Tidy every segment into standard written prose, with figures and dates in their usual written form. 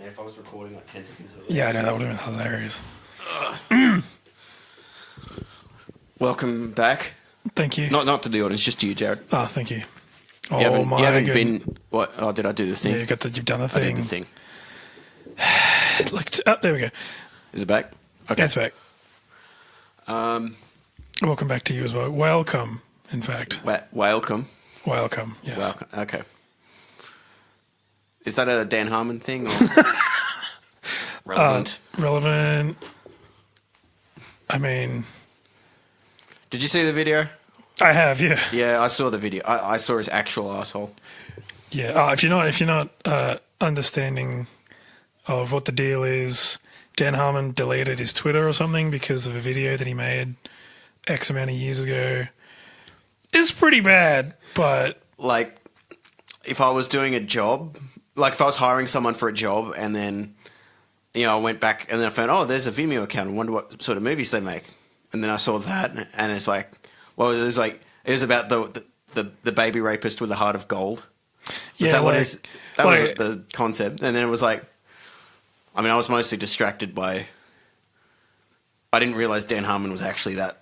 And if I was recording like 10 seconds earlier. Yeah, I know, that would have been hilarious. Welcome back. Thank you. Not to the audience, just to you, Jared. Oh, thank you. Oh, You haven't, my you haven't goodness. been... What? Oh, did I do the thing? Yeah, you've done the I thing. did the thing. There we go. Is it back? Okay. That's back. Welcome back to you as well. Welcome, in fact. Welcome. Welcome, yes. Welcome. Okay. Is that a Dan Harmon thing? Or relevant? Relevant. I mean... Did you see the video? I have, yeah. Yeah, I saw the video. I saw his actual asshole. Yeah. If you're not understanding of what the deal is, Dan Harmon deleted his Twitter or something because of a video that he made X amount of years ago. It's pretty bad, but... Like, if I was doing a job, like if I was hiring someone for a job and then, you know, I went back and then I found, oh, there's a Vimeo account. I wonder what sort of movies they make. And then I saw that and it's like, well, it was about the baby rapist with a heart of gold. Yeah, Was the concept. And then it was like, I mean, I was mostly distracted by, I didn't realize Dan Harmon was actually that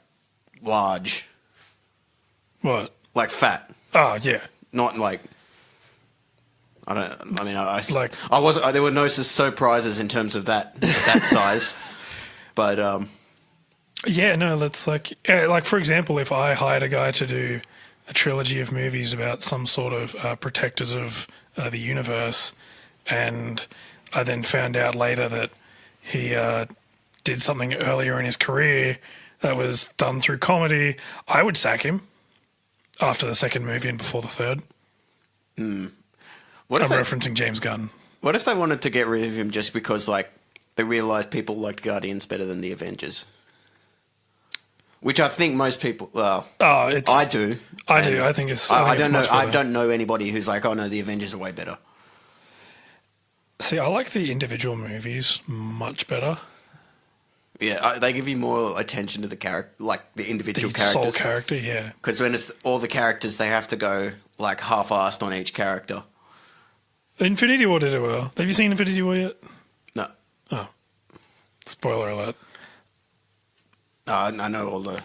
large. What? Like fat. Oh, yeah. Not like, there were no surprises in terms of that size. But, yeah, no, that's like for example, if I hired a guy to do a trilogy of movies about some sort of protectors of the universe, and I then found out later that he did something earlier in his career that was done through comedy, I would sack him after the second movie and before the third. I'm referencing James Gunn. What if they wanted to get rid of him just because, like, they realised people liked Guardians better than the Avengers? Which I think most people. I do. I do. I think it's. I don't know. I don't know anybody who's like, oh no, the Avengers are way better. See, I like the individual movies much better. Yeah, they give you more attention to the character, like the individual characters. Sole character, yeah. Because when it's all the characters, they have to go like half-assed on each character. Infinity War did it well. Have you seen Infinity War yet? No. Oh, spoiler alert. I know all the,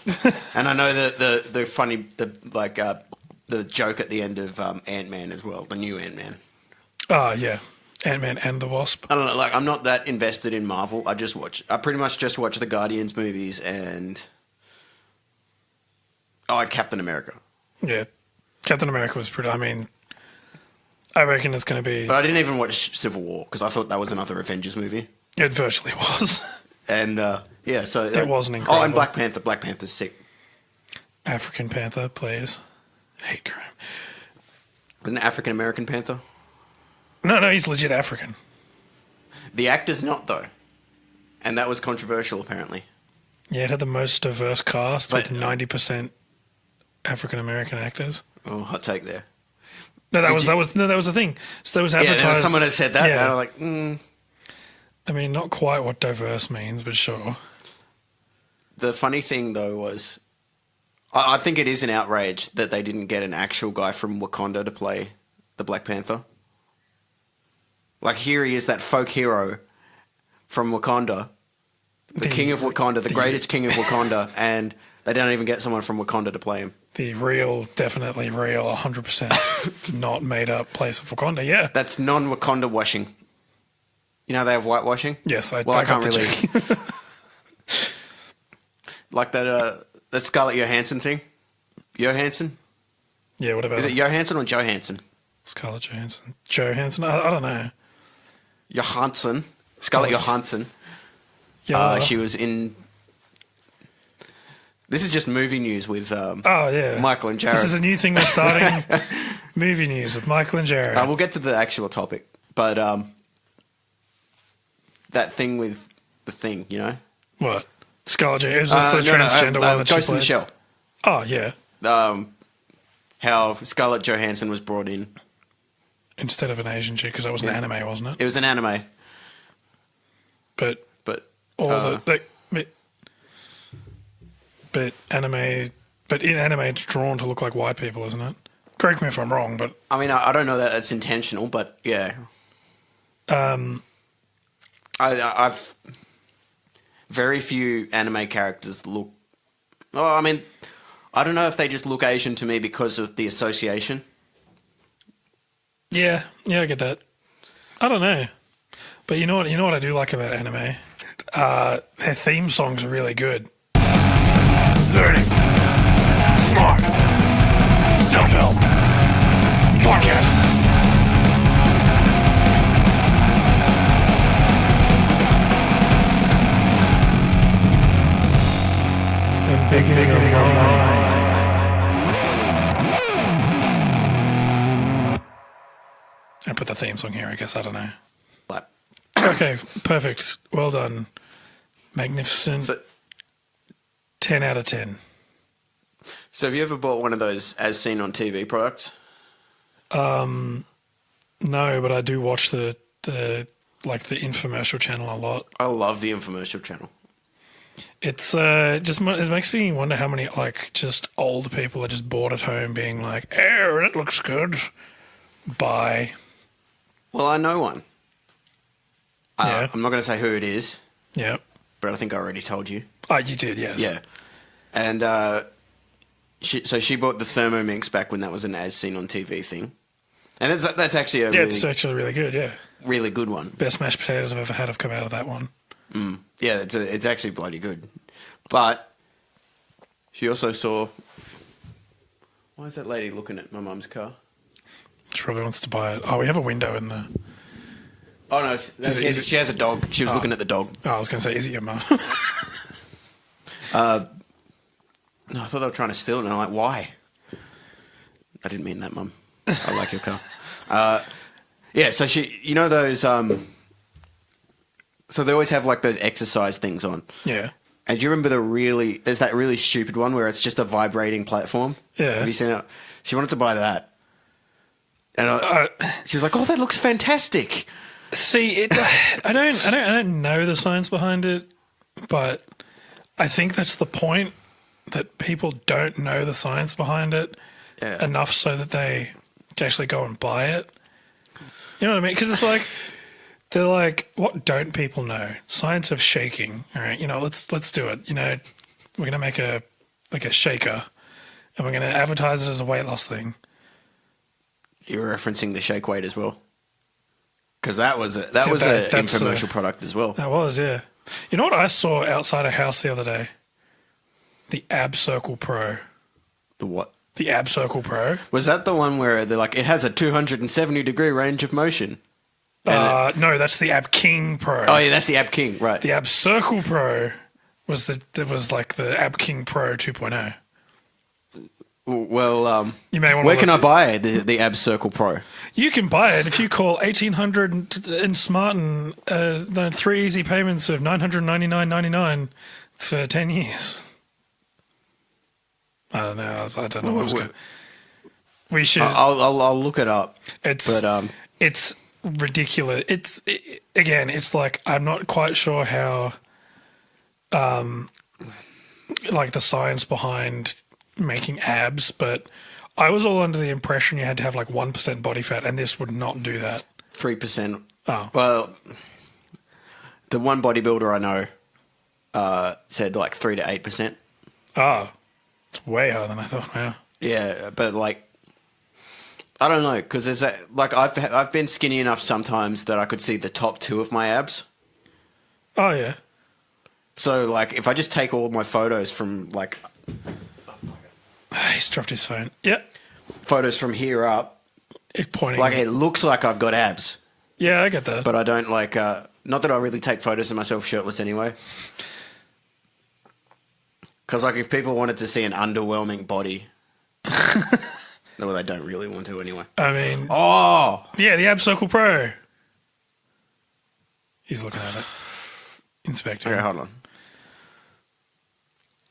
and I know the funny the joke at the end of Ant-Man as well, the new Ant-Man. Oh yeah, Ant-Man and the Wasp. I don't know, like I'm not that invested in Marvel. I pretty much just watch the Guardians movies and Captain America. Yeah, Captain America was pretty. I mean, I reckon it's going to be. But I didn't even watch Civil War because I thought that was another Avengers movie. It virtually was. And yeah, so it wasn't incredible. Oh, and Black Panther. Black Panther's sick. African Panther, please. Hate crime. Wasn't it African American Panther? No, he's legit African. The actor's not though, and that was controversial apparently. Yeah, it had the most diverse cast with 90% African American actors. Oh, hot take there. No, that was the thing. So there was advertised. Yeah, there was someone that said that. Yeah. And I'm like, I mean, not quite what diverse means, but sure. The funny thing, though, was I think it is an outrage that they didn't get an actual guy from Wakanda to play the Black Panther. Like, here he is, that folk hero from Wakanda, the king of Wakanda, the greatest king of Wakanda, and they don't even get someone from Wakanda to play him. The real, definitely real, 100% not made up place of Wakanda, yeah. That's non-Wakanda washing. You know they have whitewashing? Yes, I can't really. Like that Scarlett Johansson thing? Johansson? Yeah, what about Is it Johansson or Johansson? Scarlett Johansson. Johansson? I don't know. Johansson. Scarlett Johansson. Yeah. She was in... This is just movie news with Michael and Jared. This is a new thing we're starting. Movie news with Michael and Jared. We'll get to the actual topic. But that thing with the thing, you know? What? Scarlett Johansson? It was just the transgender one that she Ghost in played? the Shell. Oh, yeah. How Scarlett Johansson was brought in. Instead of an Asian chick, because that was an anime, wasn't it? It was an anime. But in anime it's drawn to look like white people, isn't it? Correct me if I'm wrong, but I mean, I don't know that it's intentional, but yeah. I've very few anime characters look. Oh, I mean, I don't know if they just look Asian to me because of the association. Yeah, I get that. I don't know, but you know what? You know what I do like about anime? Their theme songs are really good. Learning. Smart. Self-help. Podcast. And beginning of mind. I put the theme song here, I guess. I don't know. But Okay, perfect. Well done. Magnificent. so, 10 out of 10. so have you ever bought one of those as seen on TV products? No, but I do watch the infomercial channel a lot. I love the infomercial channel. It's it makes me wonder how many just old people are just bored at home being like, "Oh, that looks good." Bye. Well, I know one. Yeah. I'm not going to say who it is, Yeah. but I think I already told you. Oh, you did, yes. Yeah. And she bought the Thermomix back when that was an as seen on TV thing. And that's actually a It's actually really good, yeah. really good one. Best mashed potatoes I've ever had have come out of that one. Yeah, it's actually bloody good. But she also saw... Why is that lady looking at my mum's car? She probably wants to buy it. Oh, we have a window in the... Oh, no, she has a dog. She was looking at the dog. Oh, I was going to say, is it your mum? No, I thought they were trying to steal it, and I'm like, why? I didn't mean that, Mum. I like your car. Yeah, so she... You know those... So they always have, like, those exercise things on. Yeah. And do you remember there's that really stupid one where it's just a vibrating platform? Yeah. Have you seen it? She wanted to buy that. And she was like, "Oh, that looks fantastic." See, I don't know the science behind it, but I think that's the point, that people don't know the science behind it enough so that they can actually go and buy it. You know what I mean? Because it's like, they're like, what don't people know? Science of shaking. All right, let's do it. We're gonna make a shaker, and we're gonna advertise it as a weight loss thing. You were referencing the shake weight as well, because that was an infomercial product as well. That was, yeah. You know what I saw outside a house the other day? The Ab Circle Pro. The what? The Ab Circle Pro. Was that the one where they're like, it has a 270-degree range of motion? No, that's the Ab King Pro. Oh yeah, that's the Ab King, right? The Ab Circle Pro was like the Ab King Pro 2.0. Well, you may want where can I buy the Ab Circle Pro? You can buy it if you call 1800 and Smarten. 3 easy payments of $999.99 for 10 years. I don't know. I don't know what was going. We should. I'll look it up. It's ridiculous. It's like, I'm not quite sure how, like the science behind making abs, but I was all under the impression you had to have like 1% body fat, and this would not do that. 3%. Oh. Well, the one bodybuilder I know said like 3 to 8%. Oh, it's way higher than I thought. Wow. Yeah, but like, I don't know, because there's that, like, I've been skinny enough sometimes that I could see the top 2 of my abs. Oh yeah. So like, if I just take all my photos from like, He's dropped his phone. Yep. photos from here up, It's pointing. like it looks like I've got abs, Yeah, I get that. but I don't like. Not that I really take photos of myself shirtless anyway. Because like, if people wanted to see an underwhelming body, well, they don't really want to anyway. I mean, Oh, yeah, the Ab Circle Pro. He's looking at it. Inspecting. okay, hold on.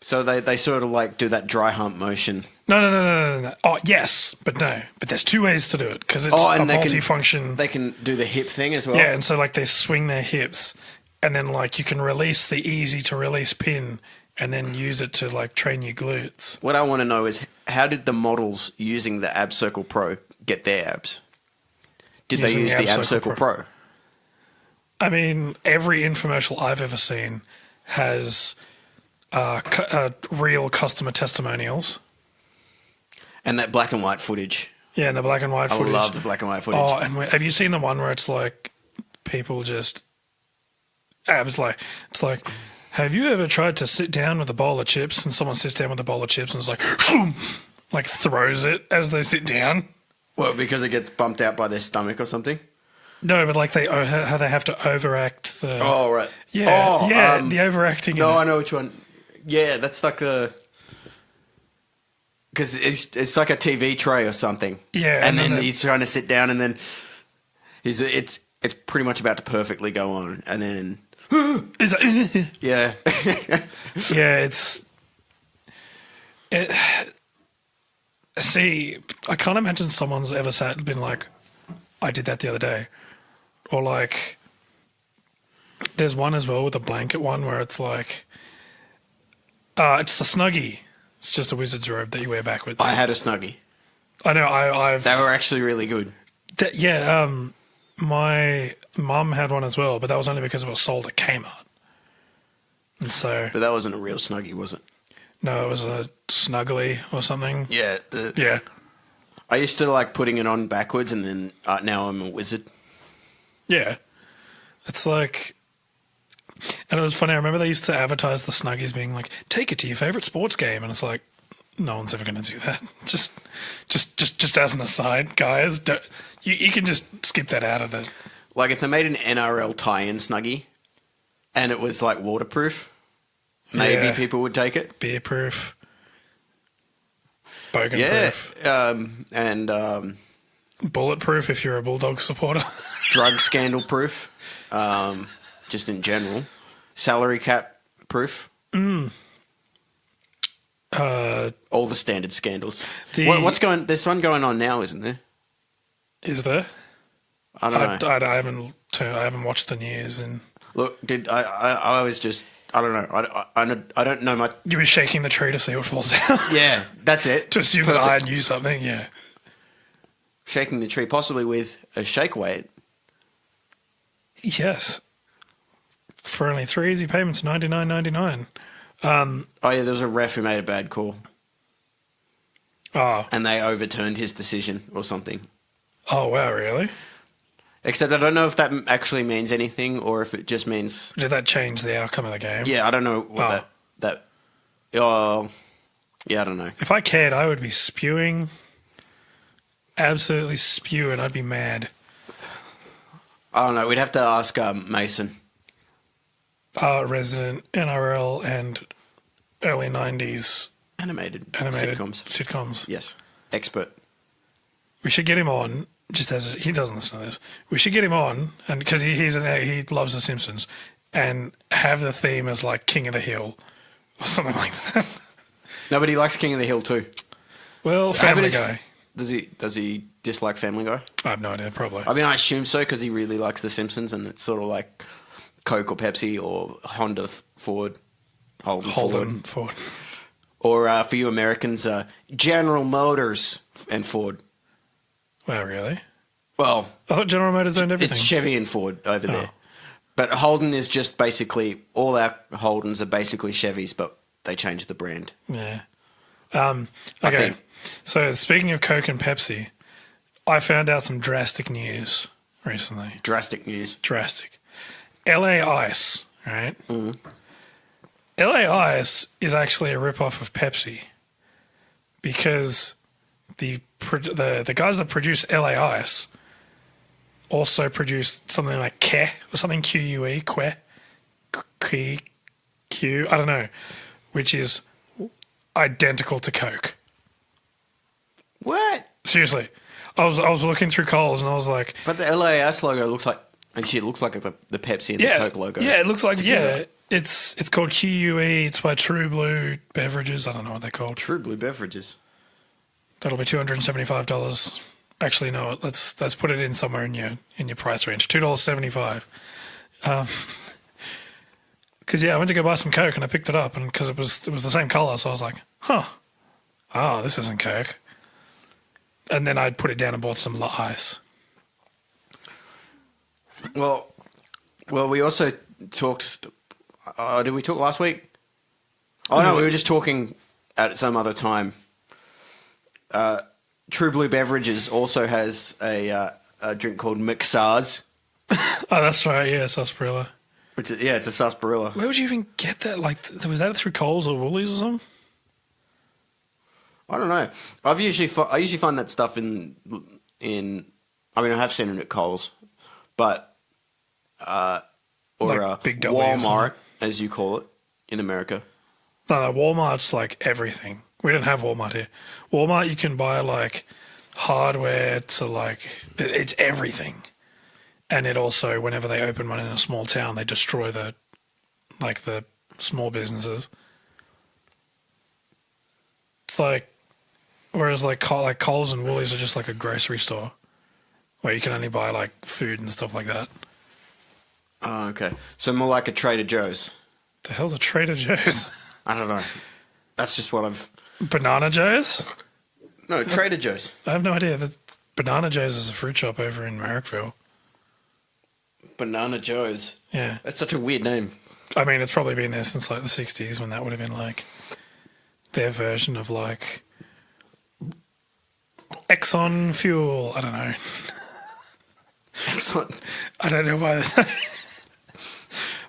So they sort of like do that dry hump motion. No. Oh, yes, but no. But there's 2 ways to do it, because it's a multifunction. They can do the hip thing as well. Yeah, and so like they swing their hips, and then like you can release the easy to release pin, and then use it to like train your glutes. What I want to know is, how did the models using the Ab Circle Pro get their abs? Did they use the Ab Circle Pro? I mean, every infomercial I've ever seen has real customer testimonials. And that black and white footage. Yeah, and the black and white footage. I love the black and white footage. Oh, and have you seen the one where it's like people just... it's like, have you ever tried to sit down with a bowl of chips and someone sits down with a bowl of chips and it's like throws it as they sit down? Well, because it gets bumped out by their stomach or something? No, but like how they have to overact the... Oh, right. Yeah, the overacting. No, I know which one. Yeah, that's like a... Because it's like a TV tray or something. Yeah. And then he's trying to sit down and then it's pretty much about to perfectly go on. And then... yeah. Yeah, see, I can't imagine someone's ever been like, I did that the other day. Or like, there's one as well with a blanket one where it's like, it's the Snuggie. It's just a wizard's robe that you wear backwards. I had a Snuggie. I know, They were actually really good. My mum had one as well, but that was only because it was sold at Kmart. And so... But that wasn't a real Snuggie, was it? No, it was a Snuggly or something. Yeah. Yeah. I used to like putting it on backwards and then now I'm a wizard. Yeah. It's like... And it was funny, I remember they used to advertise the Snuggies being like, take it to your favourite sports game. And it's like, no one's ever going to do that. Just as an aside, guys, you can just skip that out of the... Like if they made an NRL tie-in Snuggie and it was like waterproof, maybe people would take it. Beer proof. Bogan proof. And bulletproof if you're a Bulldog supporter. Drug scandal proof, just in general. Salary cap proof. All the standard scandals. There's one going on now, isn't there? Is there? I don't know. I haven't watched the news and look. I was just I don't know. I don't know much. You were shaking the tree to see what falls out. Yeah, that's it. To assume that I knew something. Yeah. Shaking the tree, possibly with a shake weight. Yes. For only 3 easy payments, $99.99. Oh yeah, there was a ref who made a bad call. Oh. And they overturned his decision or something. Oh wow, really? Except I don't know if that actually means anything or if it just means... Did that change the outcome of the game? Yeah, I don't know what that... Oh, yeah, I don't know. If I cared, I would be spewing. Absolutely spewing. I'd be mad. I don't know. We'd have to ask Mason. Resident NRL and early 90s... Animated sitcoms. Yes. Expert. We should get him on... Just as he doesn't listen to this, we should get him on, and because he loves The Simpsons, and have the theme as like King of the Hill or something like that. No, but he likes King of the Hill too. Well, Family Guy. Does he dislike Family Guy? I have no idea. Probably. I mean, I assume so because he really likes The Simpsons, and it's sort of like Coke or Pepsi or Honda, Ford, Holden Ford. Or for you Americans, General Motors and Ford. Wow, really? Well, I thought General Motors owned everything. It's Chevy and Ford over there. But Holden is just basically, all our Holdens are basically Chevys, but they changed the brand. Yeah. Okay. So speaking of Coke and Pepsi, I found out some drastic news recently. Drastic news. Drastic. LA Ice, right? Mm. LA Ice is actually a rip-off of Pepsi because the guys that produce LA Ice also produce something like Qué or something QUE, Q, I don't know, which is identical to Coke. What? Seriously. I was looking through Coles and I was like... But the LAS logo looks like... Actually, it looks like the Pepsi and the Coke logo. Yeah, it looks like... Yeah, it's called QUE. It's by True Blue Beverages. I don't know what they're called. True Blue Beverages. That'll be $275. Actually, no. Let's put it in somewhere in your price range. $2.75. Because I went to go buy some Coke and I picked it up, and because it was the same color, so I was like, this isn't Coke. And then I put it down and bought some ice. Well, Well, we also talked. Did we talk last week? Oh no, we were just talking at some other time. True Blue Beverages also has a drink called Mixars. Oh, that's right. Yeah, sarsaparilla. Which is, it's a sarsaparilla. Where would you even get that? Like, was that through Coles or Woolies or something? I don't know. I usually find that stuff in. I mean, I have seen it at Coles, but or Big W or Walmart, something. as you call it in America. No, Walmart's like everything. We don't have Walmart here. Walmart, you can buy like hardware to like it's everything. And it also, whenever they open one in a small town, they destroy the small businesses. It's like, whereas like Coles and Woolies are just like a grocery store where you can only buy like food and stuff like that. Oh, okay. So more like a Trader Joe's. The hell's a Trader Joe's? I don't know. That's just what I've... Banana Joe's? No, Trader Joe's. I have no idea. Banana Joe's is a fruit shop over in Marrickville. Banana Joe's. Yeah. That's such a weird name. I mean, it's probably been there since like the 60s when that would have been like their version of like Exxon fuel. I don't know. Excellent. I don't know why.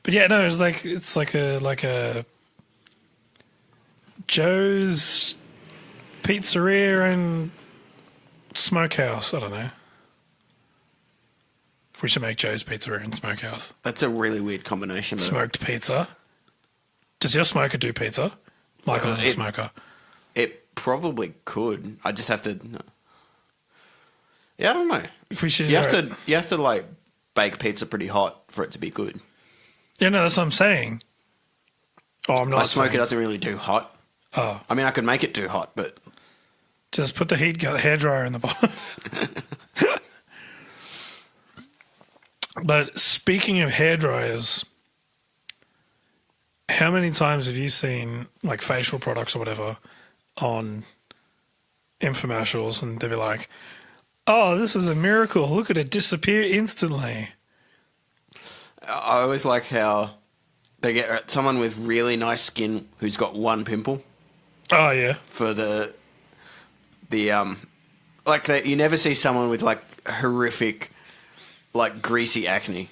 But yeah, no, it's like a Joe's Pizzeria and Smokehouse. I don't know. We should make Joe's Pizzeria and Smokehouse. That's a really weird combination. Smoked pizza. Does your smoker do pizza? Michael is a smoker. It probably could. I just have to... Yeah, I don't know. We should. You have to like bake pizza pretty hot for it to be good. Yeah, no, that's what I'm saying. Oh, I'm not. My smoker saying. doesn't really do hot. Oh, I mean, I could make it do hot, but just put the hairdryer in the bottom. But speaking of hairdryers, how many times have you seen like facial products or whatever on infomercials, and they'll be like, "Oh, this is a miracle! Look at it disappear instantly." I always like how they get someone with really nice skin who's got one pimple Oh yeah, for the you never see someone with like horrific like greasy acne.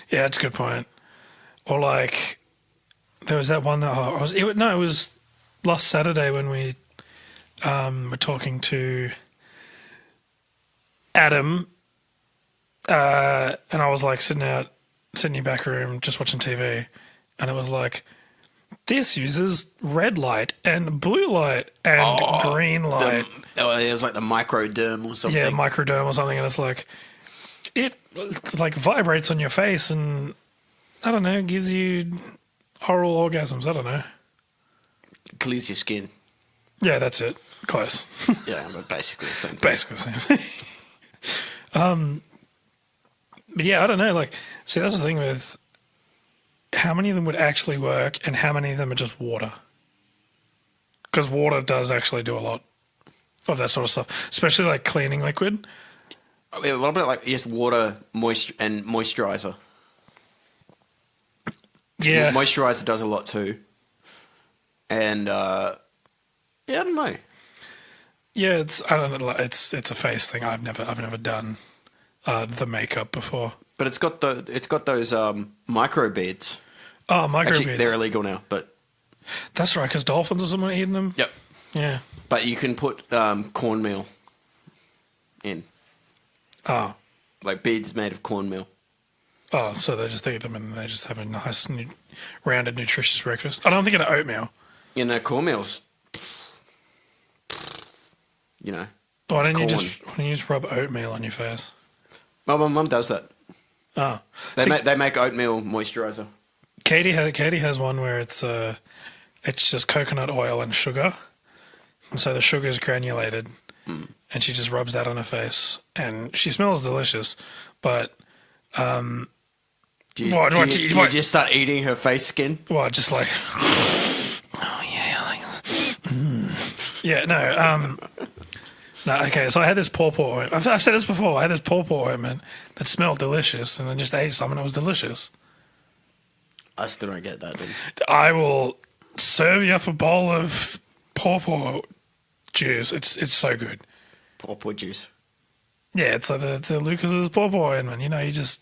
yeah, that's a good point. Or like, there was that one that it was last Saturday when we were talking to Adam, and I was like sitting in your back room just watching TV, and it was like, this uses red light and blue light and green light. It was like the microderm or something. Yeah, microderm or something, and it's like, it like vibrates on your face and I don't know, gives you oral orgasms. I don't know. Clears your skin. Yeah, that's it. Close. Yeah, but basically the same thing. Basically the same thing. But yeah, I don't know. Like, see, that's the thing with how many of them would actually work and how many of them are just water. Because water does actually do a lot of that sort of stuff, especially like cleaning liquid. What about like just water, moisture, and moisturizer? Yeah, Moisturizer does a lot too. And yeah, I don't know. Yeah, I don't know. It's a face thing. I've never done the makeup before. But it's got those micro beads. Oh, micro Actually, beads. they're illegal now, but That's right, because dolphins or someone eating them. yep. Yeah. But you can put cornmeal in, Oh. like beads made of cornmeal. Oh, so they just eat them and they just have a nice, rounded, nutritious breakfast. I don't think of oatmeal. You know, cornmeal's. You know. Why don't you corn. just rub oatmeal on your face? My mum does that. Oh, They make oatmeal moisturizer. Katie has one where it's just coconut oil and sugar, and so the sugar is granulated, and she just rubs that on her face, and she smells delicious. But Do you just start eating her face skin? well, just like, oh yeah, like, yeah, no, No, okay, so I had this pawpaw. I've said this before. I had this pawpaw ointment that smelled delicious, and I just ate some, and it was delicious. I still don't get that. Then. I will serve you up a bowl of pawpaw juice. It's so good. Pawpaw juice. Yeah, it's like the Lucas's pawpaw ointment. You know, you just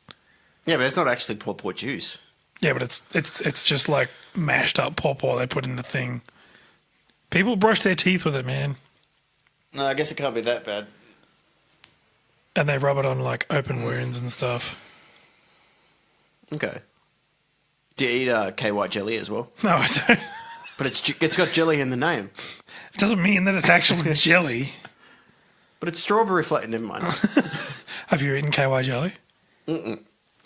Yeah, but it's not actually pawpaw juice. yeah, but it's just like mashed up pawpaw they put in the thing. People brush their teeth with it, man, No, I guess it can't be that bad. and they rub it on like open wounds and stuff. Okay. Do you eat KY jelly as well? No, I don't. But it's got jelly in the name. It doesn't mean that it's actual jelly. But it's strawberry flavored. Never mind. Have you eaten KY jelly? Mm-mm.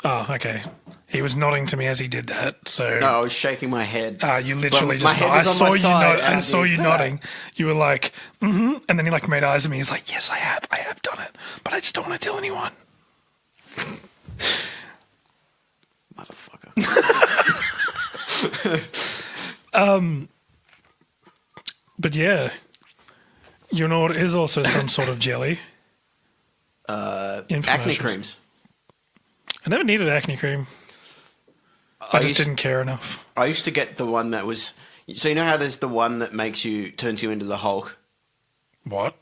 Oh, okay. He was nodding to me as he did that. So No, I was shaking my head. you literally But my just. head I was on saw my you. side, and I I saw did you that. nodding. You were like, mm-hmm, and then he like made eyes at me. He's like, yes, I have done it, but I just don't want to tell anyone. Motherfucker. But yeah, you know what is also some sort of jelly? Acne Infomercials. creams. I never needed acne cream. I just didn't care enough. I used to get the one that was. So you know how there's the one that turns you into the Hulk? What?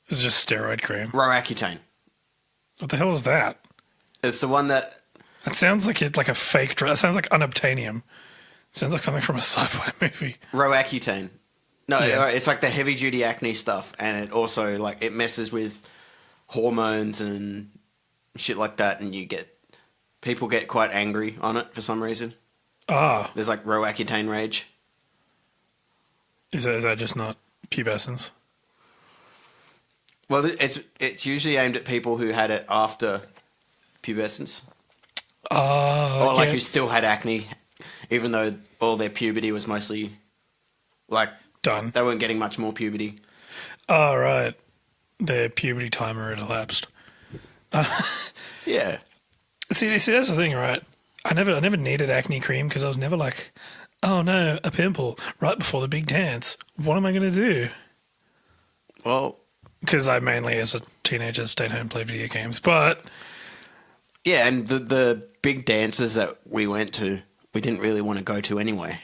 This is just steroid cream. Roaccutane. What the hell is that? It's the one that. That sounds like a fake drug. That sounds like unobtainium. Sounds like something from a sci-fi movie. Roaccutane. No, Yeah. it's like the heavy duty acne stuff, and it also like it messes with hormones and shit like that, and people get quite angry on it for some reason. Ah, There's like Roaccutane rage. is that just not pubescence? Well, it's usually aimed at people who had it after pubescence, or like yeah. who still had acne, even though all their puberty was mostly like Done. they weren't getting much more puberty. Oh, right. Their puberty timer had elapsed. Yeah. See, that's the thing, right? I never needed acne cream because I was never like, oh no, a pimple right before the big dance. What am I going to do? Well, Because I mainly, as a teenager, stayed home and played video games. But yeah, and the big dances that we went to, we didn't really want to go to anyway.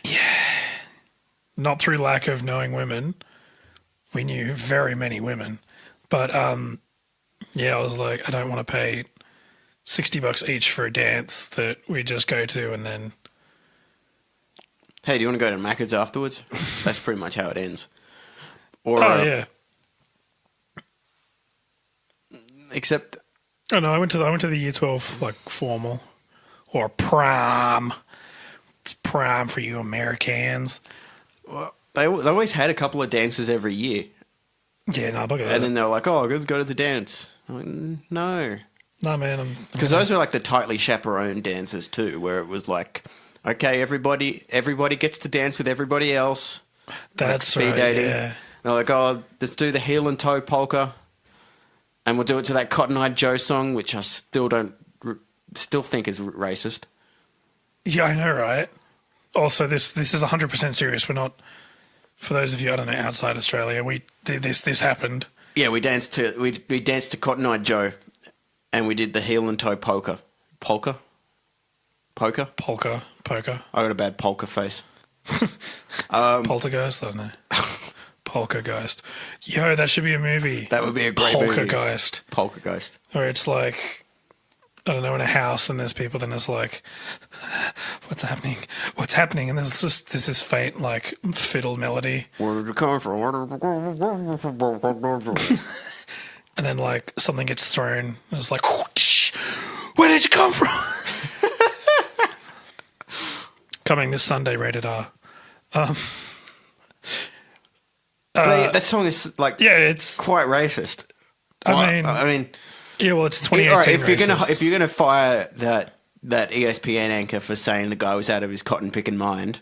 not through lack of knowing women. We knew very many women. But yeah, I was like, I don't want to pay $60 each for a dance that we just go to and then. Hey, do you want to go to Macca's afterwards? That's pretty much how it ends. Or, Oh yeah. Except, Oh no, I went to the year 12 like formal or prom. It's prom for you Americans. well, they always had a couple of dances every year. Yeah, no, look at that. And then they were like, oh, let's go to the dance. I'm like, no. No man, Because those were like the tightly chaperoned dances too, where it was like, okay, everybody gets to dance with everybody else. that's like speed right. dating. Yeah. They're like, oh, let's do the heel and toe polka. And we'll do it to that Cotton Eye Joe song, which I still think is racist. Yeah, I know, right? Also, this is 100% serious. We're not. For those of you, I don't know, outside Australia, this happened. Yeah, we danced to Cotton Eye Joe, and we did the heel and toe polka. Polka. Polka. I got a bad polka face. Poltergeist, I don't know. Poltergeist. Yo, that should be a movie. That would be a great movie. Poltergeist. Poltergeist. Where it's like, I don't know, in a house, and there's people, then it's like, what's happening? What's happening? And there's just this faint, like, fiddle melody. Where did it come from? And then, like, something gets thrown, and it's like, whoosh, where did you come from? Coming this Sunday, rated R. That song is like Yeah, it's, quite racist. I mean, yeah, well, it's 2018 all right, if you're racist. gonna fire that ESPN anchor for saying the guy was out of his cotton picking mind,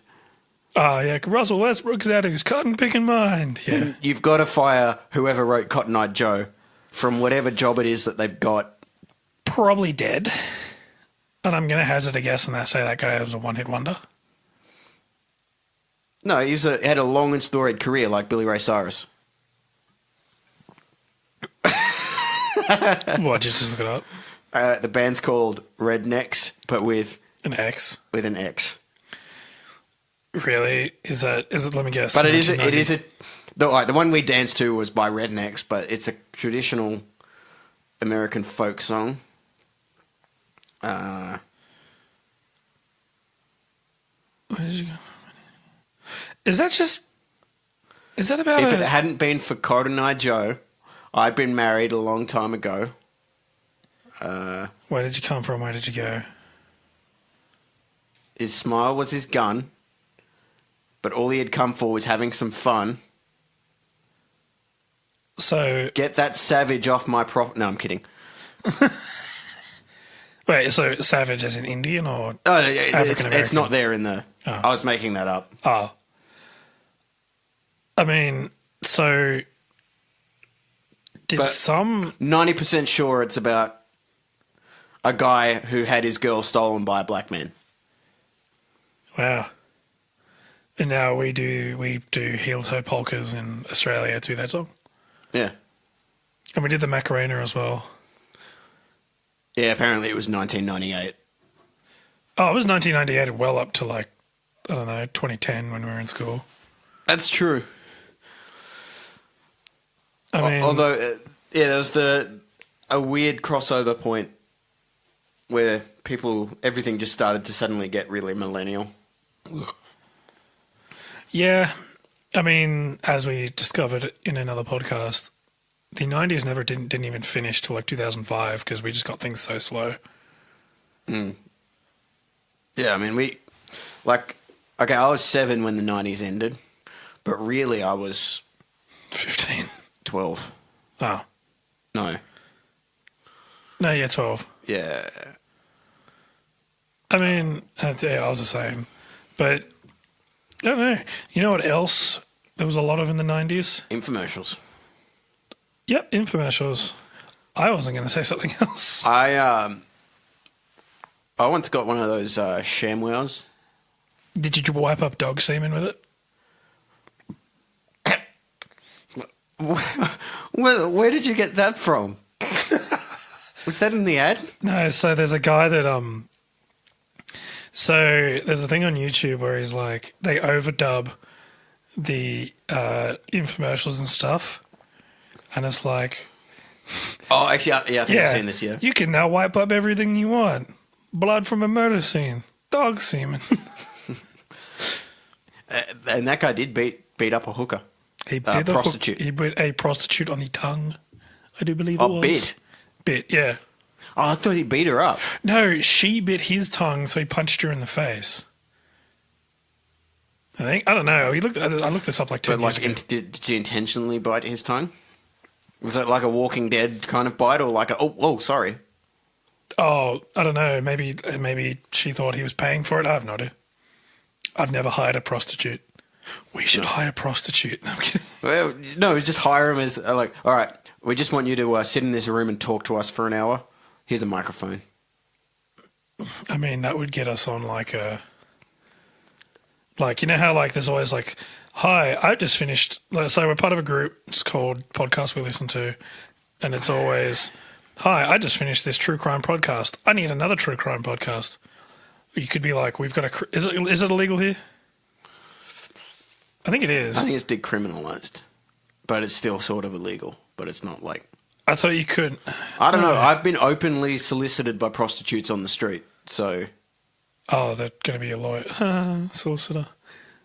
Oh, yeah, Russell Westbrook's out of his cotton picking mind. Yeah. then you've got to fire whoever wrote Cotton Eye Joe from whatever job it is that they've got. Probably dead. And I'm going to hazard a guess and say that guy was a one-hit wonder. No, he had a long and storied career like Billy Ray Cyrus. What, did you just look it up? The band's called Rednecks, but with An X? an X. Really? Is it, let me guess. But it is the one we danced to was by Rednecks, but it's a traditional American folk song. Where did you go? Is that about If it hadn't been for Cotton Eye Joe, I'd been married a long time ago. Where did you come from? Where did you go? His smile was his gun, but all he had come for was having some fun. So... Get that savage off my No, I'm kidding. Wait, so savage as in Indian or Oh, African-American? it's not there in the... Oh. I was making that up. Oh. I mean, so... Did But- some... 90% sure it's about a guy who had his girl stolen by a black man. Wow. And now we do heel-toe polkas in Australia to that song. Yeah. And we did the Macarena as well. Yeah, apparently it was 1998. Oh, it was 1998, well up to like, I don't know, 2010 when we were in school. That's true. I mean, Although, there was a weird crossover point where everything just started to suddenly get really millennial. yeah. I mean, as we discovered in another podcast, the 90s never didn't even finish till like 2005 because we just got things so slow. Yeah, I mean, I was 7 when the 90s ended, but really I was 15. 12. Oh. No. No, yeah, 12. Yeah. I mean, yeah, I was the same. But, I don't know. You know what else there was a lot of in the 90s? Infomercials. Yep, infomercials. I wasn't going to say something else. I once got one of those ShamWows. Did you wipe up dog semen with it? Where did you get that from? Was that in the ad? No, so there's a guy that so there's a thing on YouTube where he's like they overdub the infomercials and stuff, and it's like, Oh, actually, I think I've seen this, yeah. You can now wipe up everything you want. Blood from a murder scene, dog semen. And that guy did beat up a hooker. He bit prostitute. He bit a prostitute on the tongue. I do believe it was. Bit? Bit, yeah. Oh, I thought he beat her up. No, she bit his tongue, so he punched her in the face. I think. I don't know. I looked this up like 10 years ago. Did she intentionally bite his tongue? Was it like a Walking Dead kind of bite, or like sorry? Oh, I don't know. Maybe she thought he was paying for it. I have no idea. I've never hired a prostitute. We should hire a prostitute. No, I'm kidding. Well, no, just hire him as all right. We just want you to sit in this room and talk to us for an hour. Here's a microphone. I mean, that would get us on you know how there's always hi, I just finished. So we're part of a group. It's called Podcast We Listen To, and it's always, hi, I just finished this true crime podcast. I need another true crime podcast. You could be like, we've got a. Is it illegal here? I think it is. I think it's decriminalized, but it's still sort of illegal. But it's not like. I thought you could. I don't know. I've been openly solicited by prostitutes on the street, so. Oh, they're going to be a lawyer. Solicitor.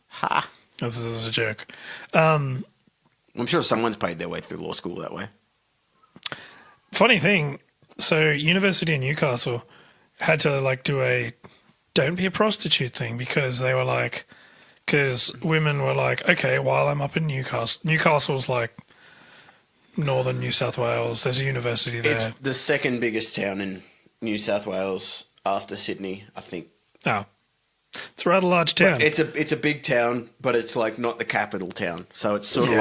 Ha. This is a joke. I'm sure someone's paid their way through law school that way. Funny thing, so University of Newcastle had to do a don't be a prostitute thing because they were because women were okay, while I'm up in Newcastle's northern New South Wales, there's a university there. It's the second biggest town in New South Wales after Sydney, I think. Oh. It's a rather large town. It's a big town, but it's not the capital town. So it's sort of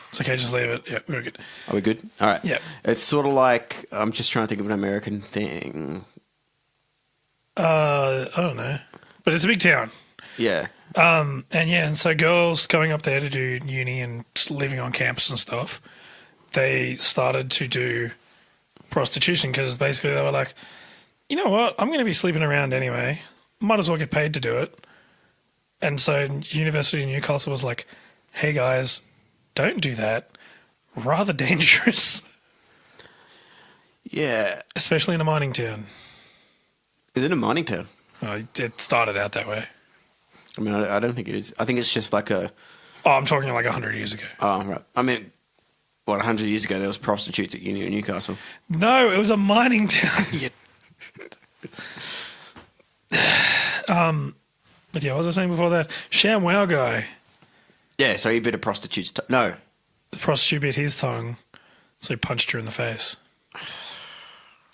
It's okay, just leave it. Yeah, we're good. Are we good? All right. Yeah. It's sort of I'm just trying to think of an American thing. I don't know. But it's a big town. Yeah. And so girls going up there to do uni and living on campus and stuff they started to do prostitution because basically they were like, you know what, I'm going to be sleeping around anyway. Might as well get paid to do it. And so University of Newcastle was like, hey guys, don't do that. Rather dangerous. Yeah. Especially in a mining town. Is it a mining town? It started out that way. I mean, I don't think it is. I think it's just like a... Oh, I'm talking like 100 years ago. Oh, right. I mean, 100 years ago there was prostitutes at Uni of Newcastle. No, it was a mining town. But yeah, what was I saying before that? ShamWow guy. Yeah, so he bit a prostitute's... No. The prostitute bit his tongue, so he punched her in the face.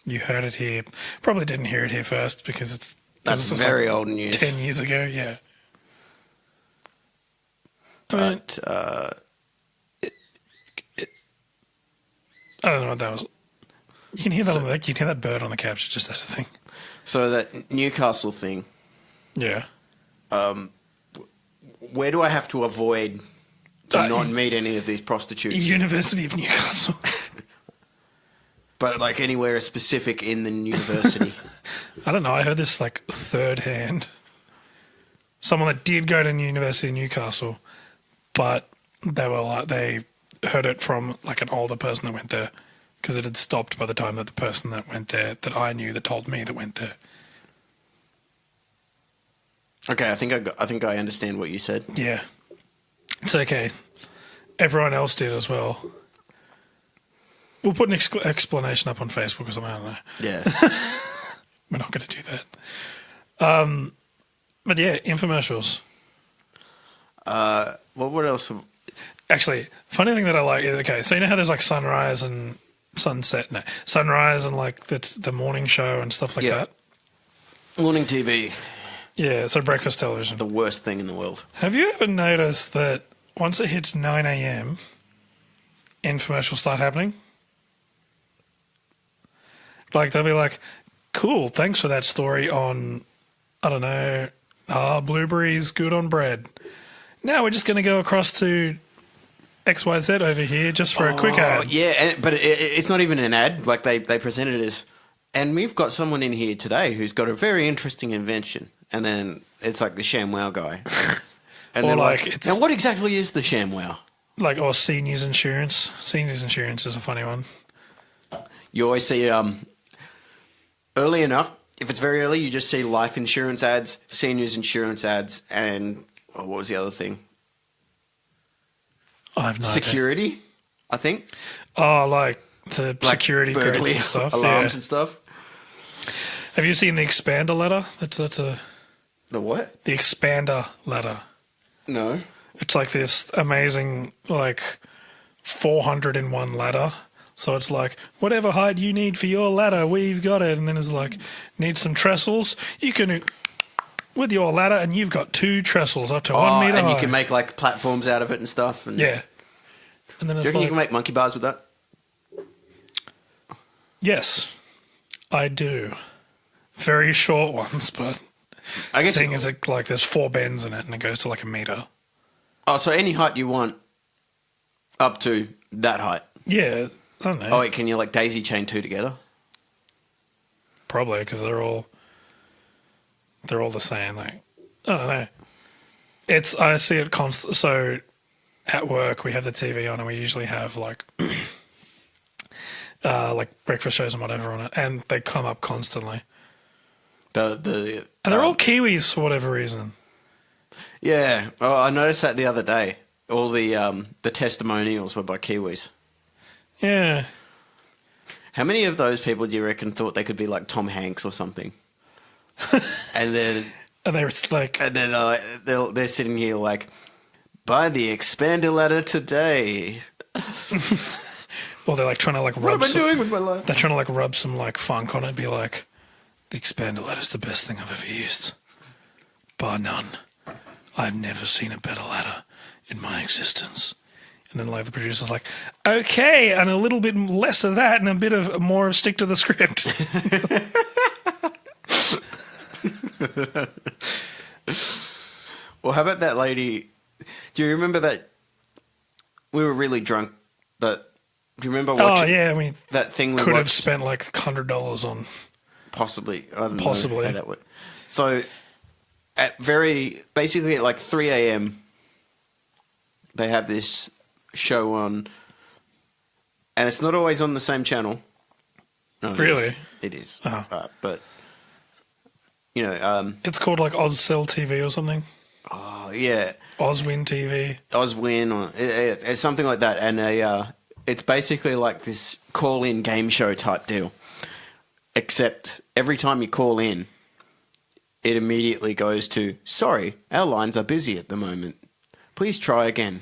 You heard it here. Probably didn't hear it here first because That's very old news. 10 years ago, yeah. But, I don't know what that was. You can hear that. You can hear that bird on the couch. Just that's the thing. So that Newcastle thing. Yeah. Where do I have to avoid to not meet any of these prostitutes? University of Newcastle. But like anywhere specific in the university. I don't know. I heard this like third hand. Someone that did go to University of Newcastle, but they heard it from like an older person that went there because it had stopped by the time that the person that went there that I knew that told me that went there. Okay, I think I understand what you said. Yeah, it's okay. Everyone else did as well. We'll put an explanation up on Facebook or something. I don't know. Yeah, we're not going to do that. But yeah, infomercials. what else? Actually, funny thing that I like is, okay, so you know how there's like sunrise and sunset? No, sunrise and like the morning show and stuff like that? Morning TV. Yeah, so breakfast television. The worst thing in the world. Have you ever noticed that once it hits 9 a.m., infomercials start happening? Like, they'll be like, cool, thanks for that story on, I don't know, blueberries good on bread. Now we're just going to go across to XYZ over here just for a quick ad. Yeah, but it's not even an ad. Like, they presented it as, and we've got someone in here today who's got a very interesting invention. And then it's like the ShamWow guy. And or they're like, like, it's now what exactly is the ShamWow? like, or seniors insurance. Seniors insurance is a funny one. You always see, early enough, if it's very early, you just see life insurance ads, seniors insurance ads, and what was the other thing? I have no Security, idea. I think. Oh, like the Like security burglary gates and stuff. alarms Yeah. and stuff. Have you seen the expander ladder? That's a The what? the expander ladder. No. It's like this amazing, like 400 in one ladder. So it's like, whatever height you need for your ladder, we've got it. And then it's like, need some trestles? You can, with your ladder, and you've got 2 trestles up to 1 meter and high. you can make like platforms out of it and stuff. And Yeah. And then Do you it's reckon like, you can make monkey bars with that? yes, I do. Very short ones, but I guess. seeing as it, like there's 4 bends in it and it goes to like a meter. Oh, so any height you want up to that height. Yeah, I don't know. Oh, wait, can you like daisy chain 2 together? Probably because they're all the same. Like, I don't know. I see it constant. So at work we have the TV on and we usually have like like breakfast shows and whatever on it, and they come up constantly. And they're all Kiwis for whatever reason. Yeah. Oh, I noticed that the other day. All the testimonials were by Kiwis. Yeah. How many of those people do you reckon thought they could be like Tom Hanks or something? and then they're like, they're sitting here like, buy the expander ladder today. or they're like trying to like What rub. am I doing with my life? They're trying to like rub some like funk on it. Be like, the expander ladder's the best thing I've ever used, bar none. I've never seen a better ladder in my existence. And then like the producer's like, okay, and a little bit less of that and a bit of more of stick to the script. Well, how about that lady? Do you remember that we were really drunk, but Do you remember Oh watching yeah, I mean, that thing we could have watched? spent like $100 on. Possibly. I don't Possibly. know how that would. So, basically at like 3 a.m., they have this show on, and it's not always on the same channel. No, Really? It is. Oh. But, you know. It's called like Ozcell TV or something. Oh, yeah. Ozwin TV. Ozwin, or it's something like that. And it's basically like this call-in game show type deal. Except every time you call in, it immediately goes to, sorry, our lines are busy at the moment. Please try again.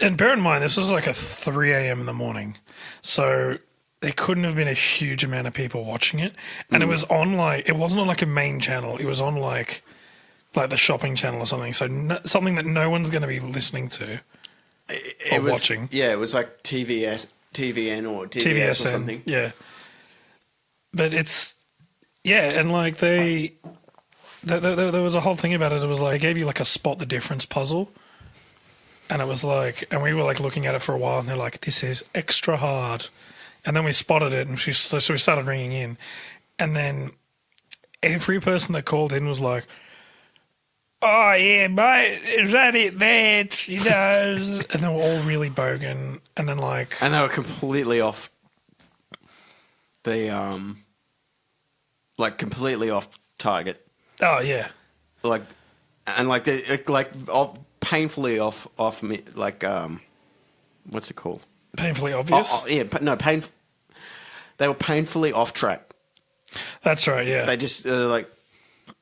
And bear in mind, this was like a 3 a.m. in the morning. So there couldn't have been a huge amount of people watching it. And it was on like, it wasn't on like a main channel. It was on like the shopping channel or something. So something that no one's going to be listening to or watching. Yeah, it was like TVN or TVS TVSN, or something. Yeah. But it's, yeah, and like there was a whole thing about it. It was like, they gave you like a spot the difference puzzle. And it was like, and we were like looking at it for a while and they're like, this is extra hard. And then we spotted it and so we started ringing in. And then every person that called in was like, oh yeah, mate, is that it there? He does. And they were all really bogan. And then like. And they were completely off completely off target. Oh yeah. Painfully off me, what's it called? Painfully obvious. They were painfully off track. That's right. Yeah. They just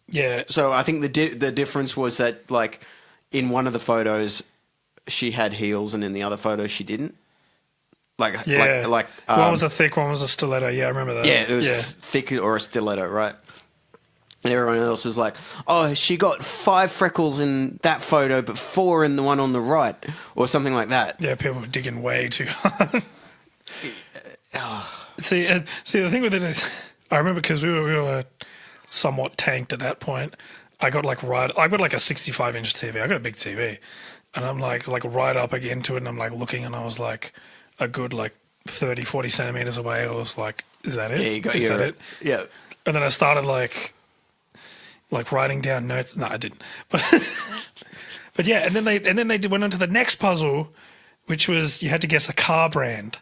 Yeah. So I think the difference was that like in one of the photos she had heels and in the other photo she didn't. One was a thick, one was a stiletto. Yeah, I remember that. Yeah, it was thick or a stiletto, right? And everyone else was like, oh, she got 5 freckles in that photo, but 4 in the one on the right, or something like that. Yeah, people were digging way too hard. See, the thing with it is, I remember because we were somewhat tanked at that point. I got like a 65-inch TV. I got a big TV, and I'm like right up into it, and I'm like looking, and I was like a good like 30, 40 centimeters away. I was like, is that it? Yeah, you got is that it? Yeah. And then I started like writing down notes. No, I didn't. But yeah, and then they went on to the next puzzle, which was you had to guess a car brand.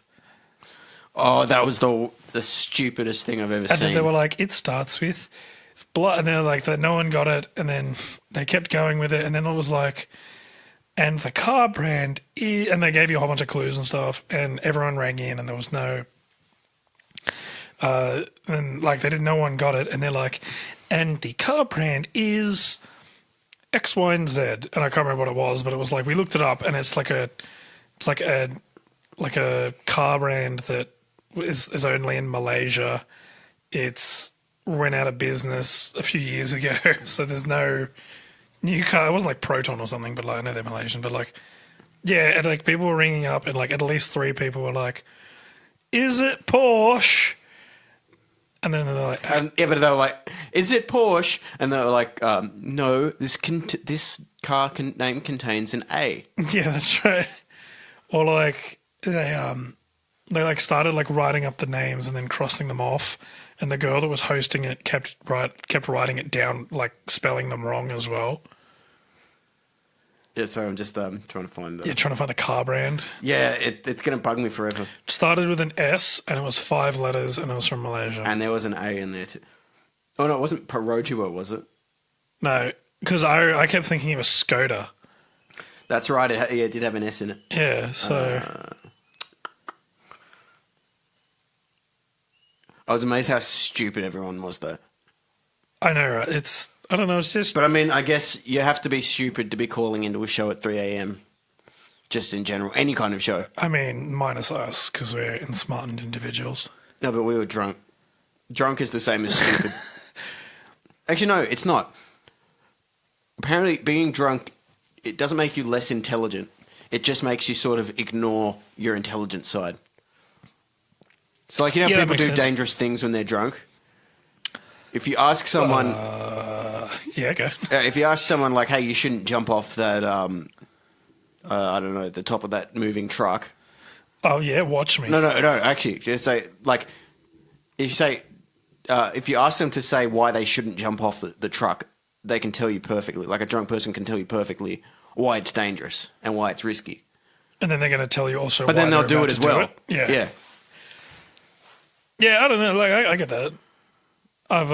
Oh, that was the stupidest thing I've ever seen. And then they were like, it starts with blood, and they're like that. No one got it, and then they kept going with it, and then it was like, and the car brand is, and they gave you a whole bunch of clues and stuff, and everyone rang in, and there was no, and like no one got it, and they're like, and the car brand is X, Y, and Z, and I can't remember what it was, but it was like we looked it up, and it's like a car brand that is only in Malaysia. It's went out of business a few years ago, so there's no new car. It wasn't like Proton or something, but like I know they're Malaysian, but like yeah, and like people were ringing up, and like at least 3 people were like, "Is it Porsche?" And then they're like, but they were like, "Is it Porsche?" And they were like, "No, this car name contains an A." Yeah, that's right. Or like they like started like writing up the names and then crossing them off, and the girl that was hosting it kept writing it down, like spelling them wrong as well. Yeah, sorry, I'm just trying to find the... Yeah, trying to find the car brand. Yeah, it's going to bug me forever. Started with an S, and it was 5 letters, and it was from Malaysia. And there was an A in there too. Oh, no, it wasn't Parojua, was it? No, because I kept thinking it was Skoda. That's right, it did have an S in it. Yeah, so... I was amazed how stupid everyone was, though. I know, right? I don't know, it's just... But I mean, I guess you have to be stupid to be calling into a show at 3 a.m. Just in general, any kind of show. I mean, minus us, because we're ensmartened individuals. No, but we were drunk. Drunk is the same as stupid. Actually, no, it's not. Apparently, being drunk, it doesn't make you less intelligent. It just makes you sort of ignore your intelligent side. So, like, you know how people do dangerous things when they're drunk? If you ask someone... yeah, okay. If you ask someone, like, hey, you shouldn't jump off that, I don't know, the top of that moving truck. Oh yeah, watch me. No. Actually, just say like if you say if you ask them to say why they shouldn't jump off the truck, they can tell you perfectly. Like a drunk person can tell you perfectly why it's dangerous and why it's risky. And then they're going to tell you also. But why then they'll they're do about it as to do well. it. Yeah. Yeah. Yeah, I don't know. Like, I get that. I've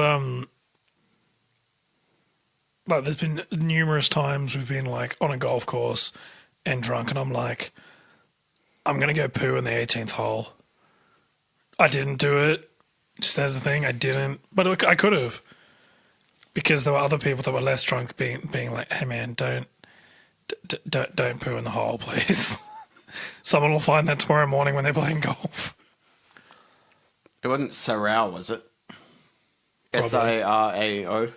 like, there's been numerous times we've been like on a golf course and drunk, and I'm like, I'm gonna go poo in the 18th hole. I didn't do it. Just as the thing, I didn't, but I could have, because there were other people that were less drunk being like, "Hey man, don't poo in the hole, please." Someone will find that tomorrow morning when they're playing golf. It wasn't Sarao, was it? Probably. Sarao.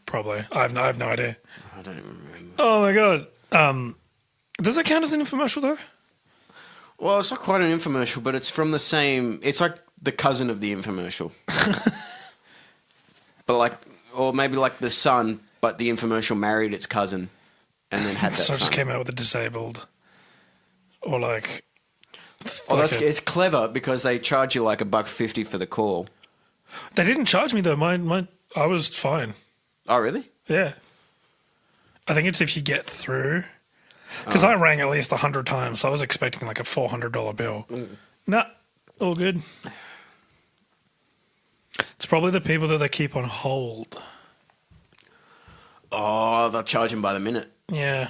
Probably. I have no idea. I don't even remember. Oh my god. Does that count as an infomercial though? Well, it's not quite an infomercial, but it's from the same. It's like the cousin of the infomercial. But like, or maybe like the son, but the infomercial married its cousin, and then had that So son. just came out with a disabled, or like. Oh, like it's clever because they charge you like $1.50 for the call. They didn't charge me though. Mine, I was fine. Oh, really? Yeah. I think it's if you get through. Because I rang at least 100 times, so I was expecting like a $400 bill. Nah, all good. It's probably the people that they keep on hold. Oh, they'll charge him by the minute. Yeah.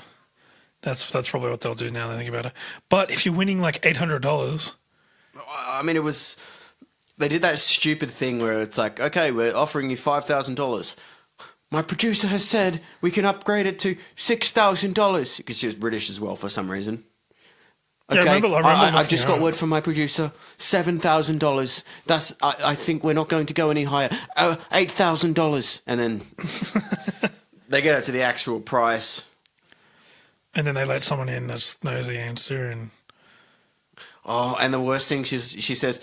That's probably what they'll do now that I think about it. But if you're winning like $800... I mean, it was... They did that stupid thing where it's like, okay, we're offering you $5,000. My producer has said we can upgrade it to $6,000 because she was British as well for some reason. Okay, Yeah, I remember I just looking got at word from my producer, $7,000. That's I think we're not going to go any higher. $8,000, and then they get it to the actual price. And then they let someone in that knows the answer. And the worst thing she says,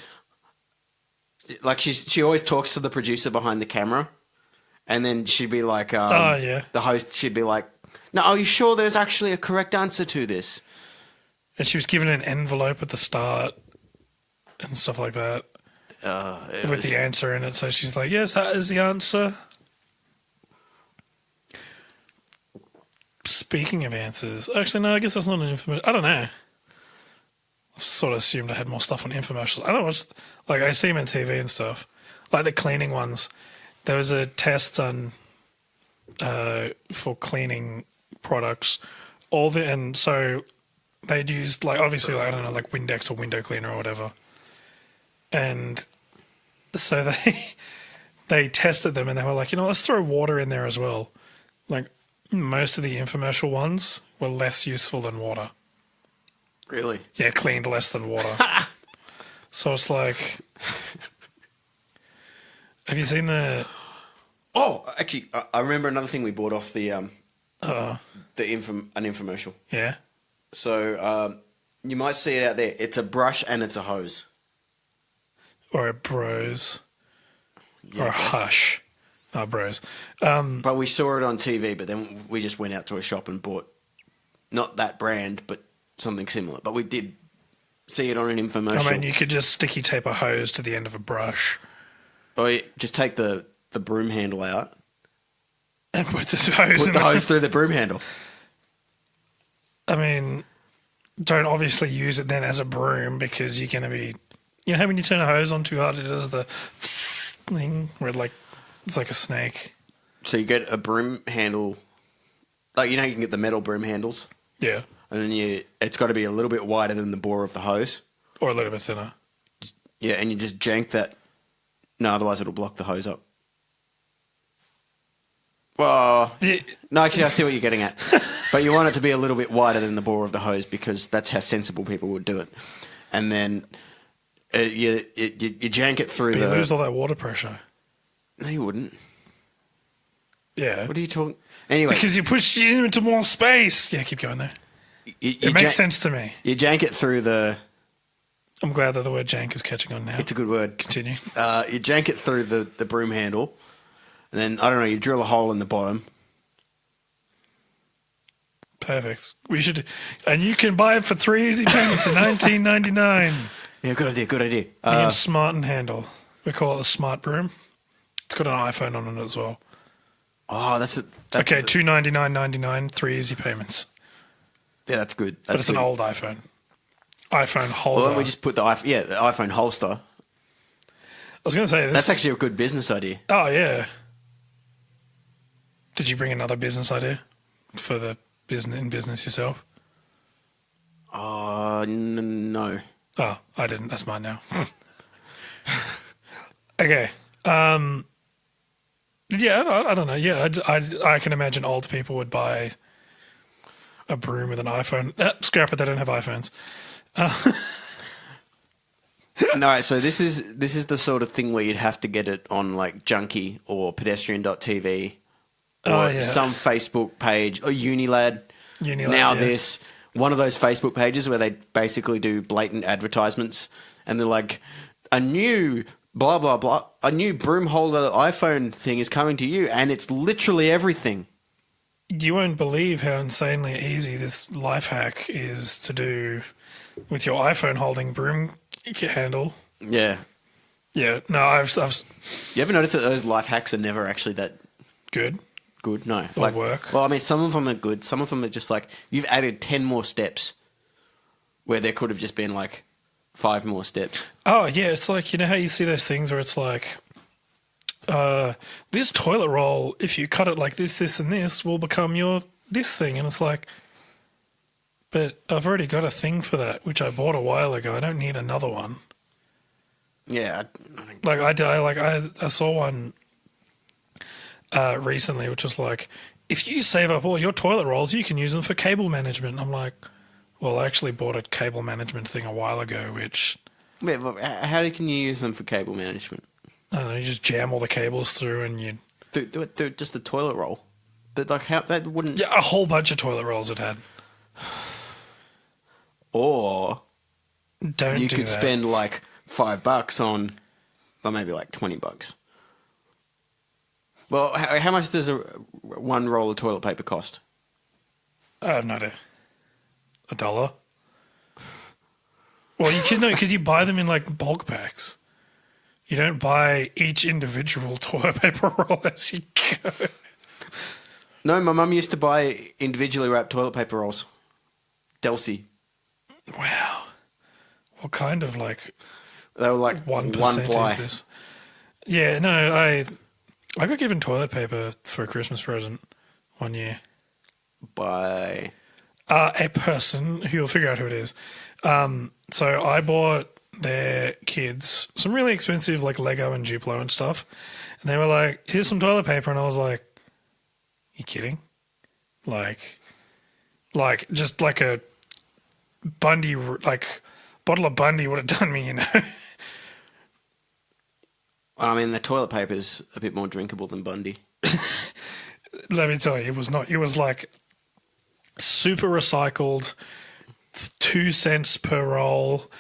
like she always talks to the producer behind the camera. And then she'd be like, the host, she'd be like, no, are you sure there's actually a correct answer to this? And she was given an envelope at the start and stuff like that with the answer in it. So she's like, yes, that is the answer. Speaking of answers, actually, no, I guess that's not an infomercial. I don't know. I've sort of assumed I had more stuff on infomercials. I don't watch, like, I see them on TV and stuff. Like the cleaning ones. There was a test done for cleaning products. And so they'd used, like, obviously, like, I don't know, like Windex or window cleaner or whatever. And so they tested them and they were like, let's throw water in there as well. Like, most of the infomercial ones were less useful than water. Really? Yeah, cleaned less than water. So it's like... Have you seen the... Oh, actually, I remember another thing we bought off an infomercial. Yeah? So you might see it out there. It's a brush and it's a hose. Or a Bros. Or a Hush. No, Bros. But we saw it on TV, but then we just went out to a shop and bought not that brand, but something similar. But we did see it on an infomercial. I mean, you could just sticky tape a hose to the end of a brush. Or you just take the broom handle out. And put the hose Put in the hose through the broom handle. I mean, don't obviously use it then as a broom because you're going to be... You know how when you turn a hose on too hard, it does the thing where it's like a snake? So you get a broom handle... Like, you can get the metal broom handles. Yeah. And then it's got to be a little bit wider than the bore of the hose. Or a little bit thinner. And you just jank that... No, otherwise it'll block the hose up. Well, Yeah. no, actually, I see what you're getting at. But you want it to be a little bit wider than the bore of the hose because that's how sensible people would do it. And then you jank it through But you lose all that water pressure. No, you wouldn't. Yeah. What are you talking... Anyway. Because you push you into more space. Yeah, keep going there. It makes sense to me. You jank it through the... I'm glad that the word jank is catching on now. It's a good word. Continue. You jank it through the broom handle, and then, I don't know, you drill a hole in the bottom. Perfect. We should, and you can buy it for 3 easy payments in $19.99. Yeah, good idea. Good idea. And Smart and Handle. We call it the Smart Broom. It's got an iPhone on it as well. Oh, that's it. Okay, $299.99, 3 easy payments. Yeah, that's good. But it's an old iPhone. iPhone holder. Well, then we just put the iPhone holster. I was going to say this. That's actually a good business idea. Oh, yeah. Did you bring another business idea for the business yourself? No. Oh, I didn't. That's mine now. Okay. Yeah, I don't know. Yeah, I can imagine old people would buy a broom with an iPhone. Scrap it, they don't have iPhones. No, so this is the sort of thing where you'd have to get it on like Junkie or pedestrian.tv or some Facebook page or Unilad. Now this, one of those Facebook pages where they basically do blatant advertisements and they're like, a new blah, blah, blah, a new broom holder iPhone thing is coming to you, and it's literally everything. You won't believe how insanely easy this life hack is to do with your iPhone holding broom handle. Yeah. Yeah. No, I've You ever notice that those life hacks are never actually that good? Good, no. Or work. Well, I mean, some of them are good. Some of them are just like, you've added 10 more steps where there could have just been like 5 more steps. Oh, yeah. It's like, you know how you see those things where it's like, this toilet roll, if you cut it like this, this, and this, will become your this thing. And it's like, but I've already got a thing for that, which I bought a while ago. I don't need another one. Yeah. I saw one recently, which was like, if you save up all your toilet rolls, you can use them for cable management. And I'm like, well, I actually bought a cable management thing a while ago, which... Wait, how can you use them for cable management? I don't know, you just jam all the cables through and you... Through just a toilet roll? But like, how that wouldn't... Yeah, a whole bunch of toilet rolls it had. Or... You could spend like $5 on... Or maybe like $20. Well, how much does one roll of toilet paper cost? I have no idea. $1? Well, you can know because you buy them in like bulk packs. You don't buy each individual toilet paper roll as you go. No, my mum used to buy individually wrapped toilet paper rolls. Delsey. Wow. What kind of like... They were like 1% ply. is this? Yeah, no, I got given toilet paper for a Christmas present one year. By... a person who you'll figure out who it is. So I bought their kids some really expensive like Lego and Duplo and stuff. And they were like, here's some toilet paper. And I was like, you kidding? Like just like a Bundy, like bottle of Bundy would have done me, you know? I mean, the toilet paper's a bit more drinkable than Bundy. Let me tell you, it was not. It was like super recycled, 2 cents per roll,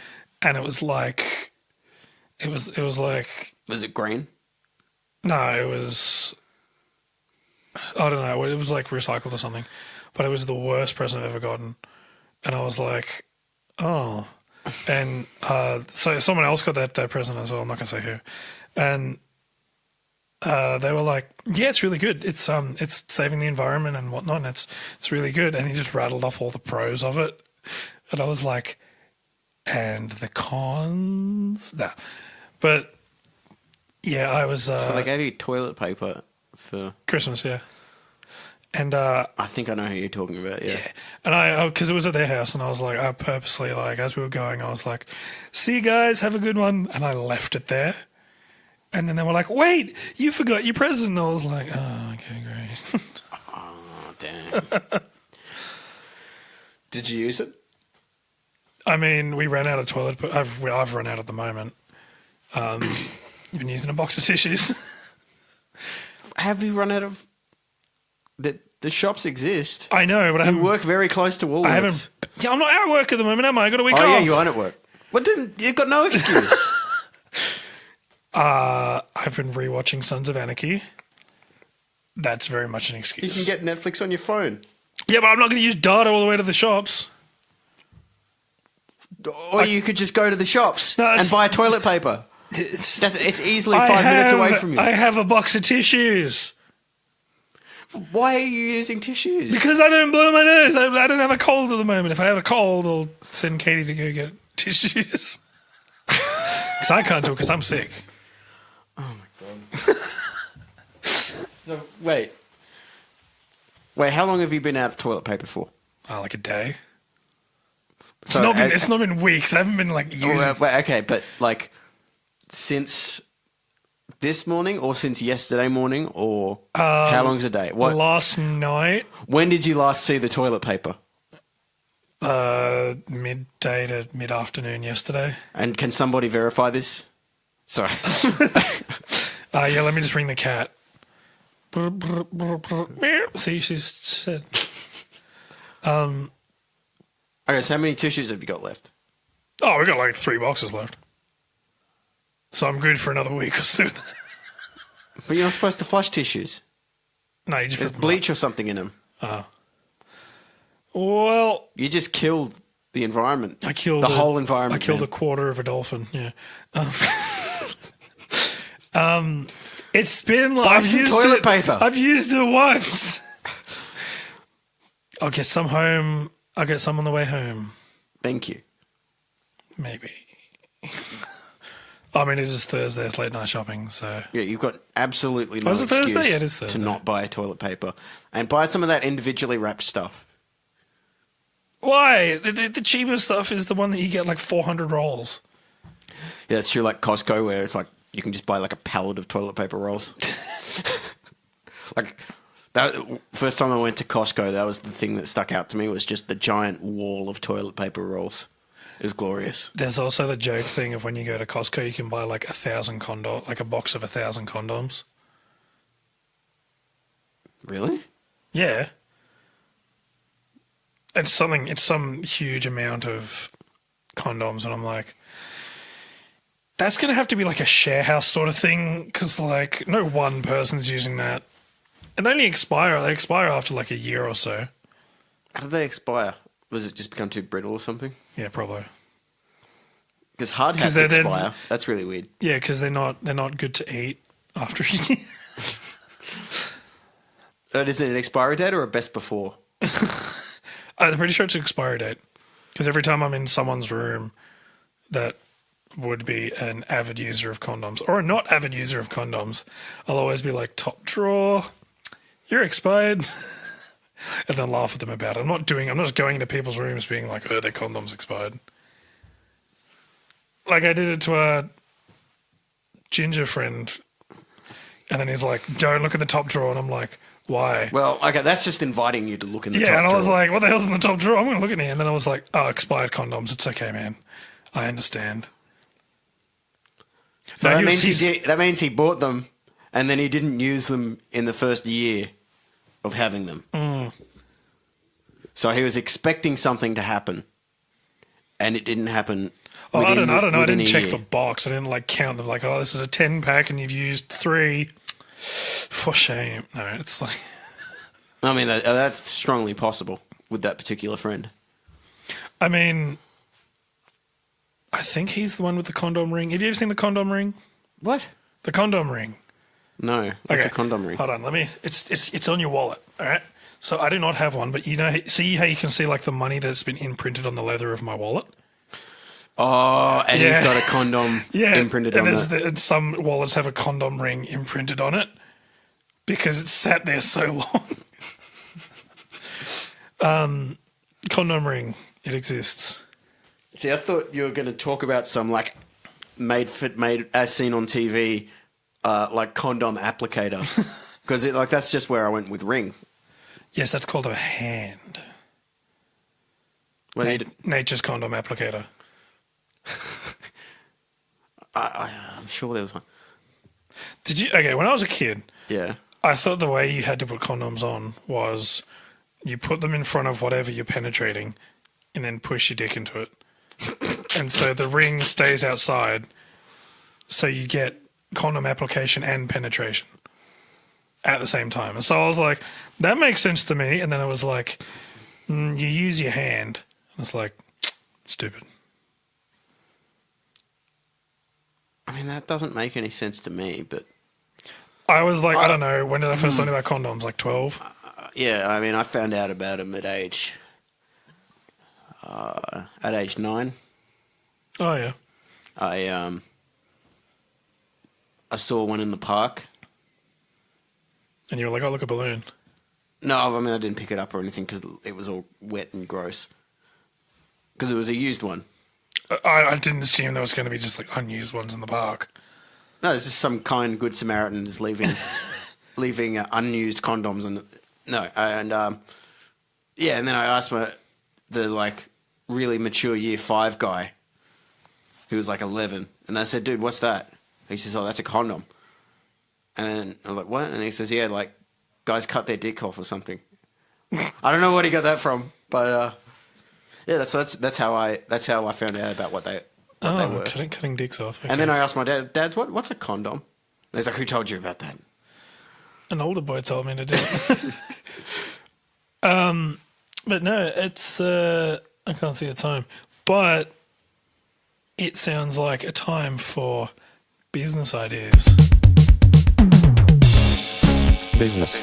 and it was like, it was like. Was it green? No, it was. I don't know. It was like recycled or something, but it was the worst present I've ever gotten, and I was like, oh, and so someone else got that present as well. I'm not gonna say who, and. They were like, yeah, it's really good. It's saving the environment and whatnot. And it's really good. And he just rattled off all the pros of it. And I was like, and the cons? No. But yeah, I was... so they gave you toilet paper for... Christmas, yeah. And I think I know who you're talking about, yeah. And because it was at their house and I was like, I purposely, like, as we were going, I was like, see you guys, have a good one. And I left it there. And then they were like, wait, you forgot your present. And I was like, oh, okay, great. Oh, damn. Did you use it? I mean, we ran out of toilet, but I've run out at the moment. You've been using a box of tissues. Have you run out of... The shops exist. I know, but I haven't... You work very close to Woolworths. I haven't... Yeah, I'm not at work at the moment, am I? I got a week off. Oh, yeah, you aren't at work. Well, then you've got no excuse. I've been rewatching Sons of Anarchy. That's very much an excuse. You can get Netflix on your phone. Yeah, but I'm not going to use data all the way to the shops. Or you could just go to the shops and buy toilet paper. It's easily 5 minutes away from you. I have a box of tissues. Why are you using tissues? Because I don't blow my nose. I don't have a cold at the moment. If I have a cold, I'll send Katie to go get tissues. Because I can't do it because I'm sick. Oh, my God. So, wait, how long have you been out of toilet paper for? Oh, like a day. So, It's not been weeks. I haven't been like using. Okay, but like since this morning or since yesterday morning or how long's a day? What? Last night. When did you last see the toilet paper? Midday to mid-afternoon yesterday. And can somebody verify this? Sorry. Yeah, let me just ring the cat. See, she said. Okay, so how many tissues have you got left? Oh, we got like 3 boxes left. So I'm good for another week or so. But you're not supposed to flush tissues. No, you just There's put them bleach or something in them. Well, You just killed the environment. I killed the whole environment. I killed man. a quarter of a dolphin. Yeah. It's been like Buy some toilet paper. I've used it once. I'll get some home. I'll get some on the way home. Thank you. Maybe. I mean, it is Thursday. It's late night shopping, so. Yeah, you've got absolutely no Oh, is it excuse Thursday? Yeah, it is Thursday. to not buy toilet paper. And buy some of that individually wrapped stuff. Why? The cheapest stuff is the one that you get like 400 rolls. Yeah, it's true, like Costco, where it's like you can just buy like a pallet of toilet paper rolls. Like, that first time I went to Costco, that was the thing that stuck out to me, was just the giant wall of toilet paper rolls. It was glorious. There's also the joke thing of when you go to Costco, you can buy like 1,000 condoms, like a box of 1,000 condoms. Really? Yeah. It's some huge amount of condoms, and I'm like, that's going to have to be like a share house sort of thing, because like no one person's using that. And they only expire. They expire after like a year or so. How did they expire? Was it just become too brittle or something? Yeah, probably. Because hard hats expire. That's really weird. Yeah, because they're not good to eat after a year. Is it an expiry date or a best before? I'm pretty sure it's an expiry date. Because every time I'm in someone's room that would be an avid user of condoms or a not avid user of condoms, I'll always be like, top drawer, you're expired. And then laugh at them about it. I'm not just going into people's rooms being like, oh, their condom's expired. Like I did it to a ginger friend. And then he's like, don't look in the top drawer. And I'm like, why? Well, okay, that's just inviting you to look in the top Yeah, drawer. and I was like, what the hell's in the top drawer? I'm going to look in here. And then I was like, oh, expired condoms. It's okay, man. I understand. So that means he bought them and then he didn't use them in the first year of having them. So he was expecting something to happen and it didn't happen. I don't know. I didn't check year. the box. I didn't like count them. Like, oh, this is a 10 pack and you've used 3. For shame. No, it's like. I mean, that's strongly possible with that particular friend. I mean, I think he's the one with the condom ring. Have you ever seen the condom ring? What? The condom ring. No, that's a condom ring. Hold on, it's on your wallet. All right. So I do not have one, but see how you can see like the money that's been imprinted on the leather of my wallet. Oh, and he's got a condom imprinted on it. And some wallets have a condom ring imprinted on it because it's sat there so long. Condom ring, it exists. See, I thought you were going to talk about some like made as seen on TV, like condom applicator, because that's just where I went with ring. Yes, that's called a hand. Nature's condom applicator. I'm sure there was one. Did you? Okay, when I was a kid, Yeah. I thought the way you had to put condoms on was you put them in front of whatever you're penetrating and then push your dick into it. And so the ring stays outside, so you get condom application and penetration. at the same time. And so I was like, that makes sense to me. And then it was like, you use your hand. And it's like, stupid. I mean, that doesn't make any sense to me, but... I was like, I don't know, when did I first learn about condoms? Like 12? Yeah, I mean, I found out about them at age 9. Oh, yeah. I saw one in the park. And you were like, oh, look, a balloon. No, I mean, I didn't pick it up or anything because it was all wet and gross. Because it was a used one. I didn't assume there was going to be just like unused ones in the park. No, it's just some kind good Samaritans leaving unused condoms and yeah, and then I asked the like really mature year 5 guy who was like 11, and I said, dude, what's that? He says, oh, that's a condom. And I'm like, what? And he says, yeah, like guys cut their dick off or something. I don't know what he got that from, but yeah, that's how I found out about what they were. Cutting dicks off. Okay. And then I asked my dad, what's a condom? And he's like, who told you about that? An older boy told me to do it. But no, it's I can't see the time, but it sounds like a time for business ideas. Business.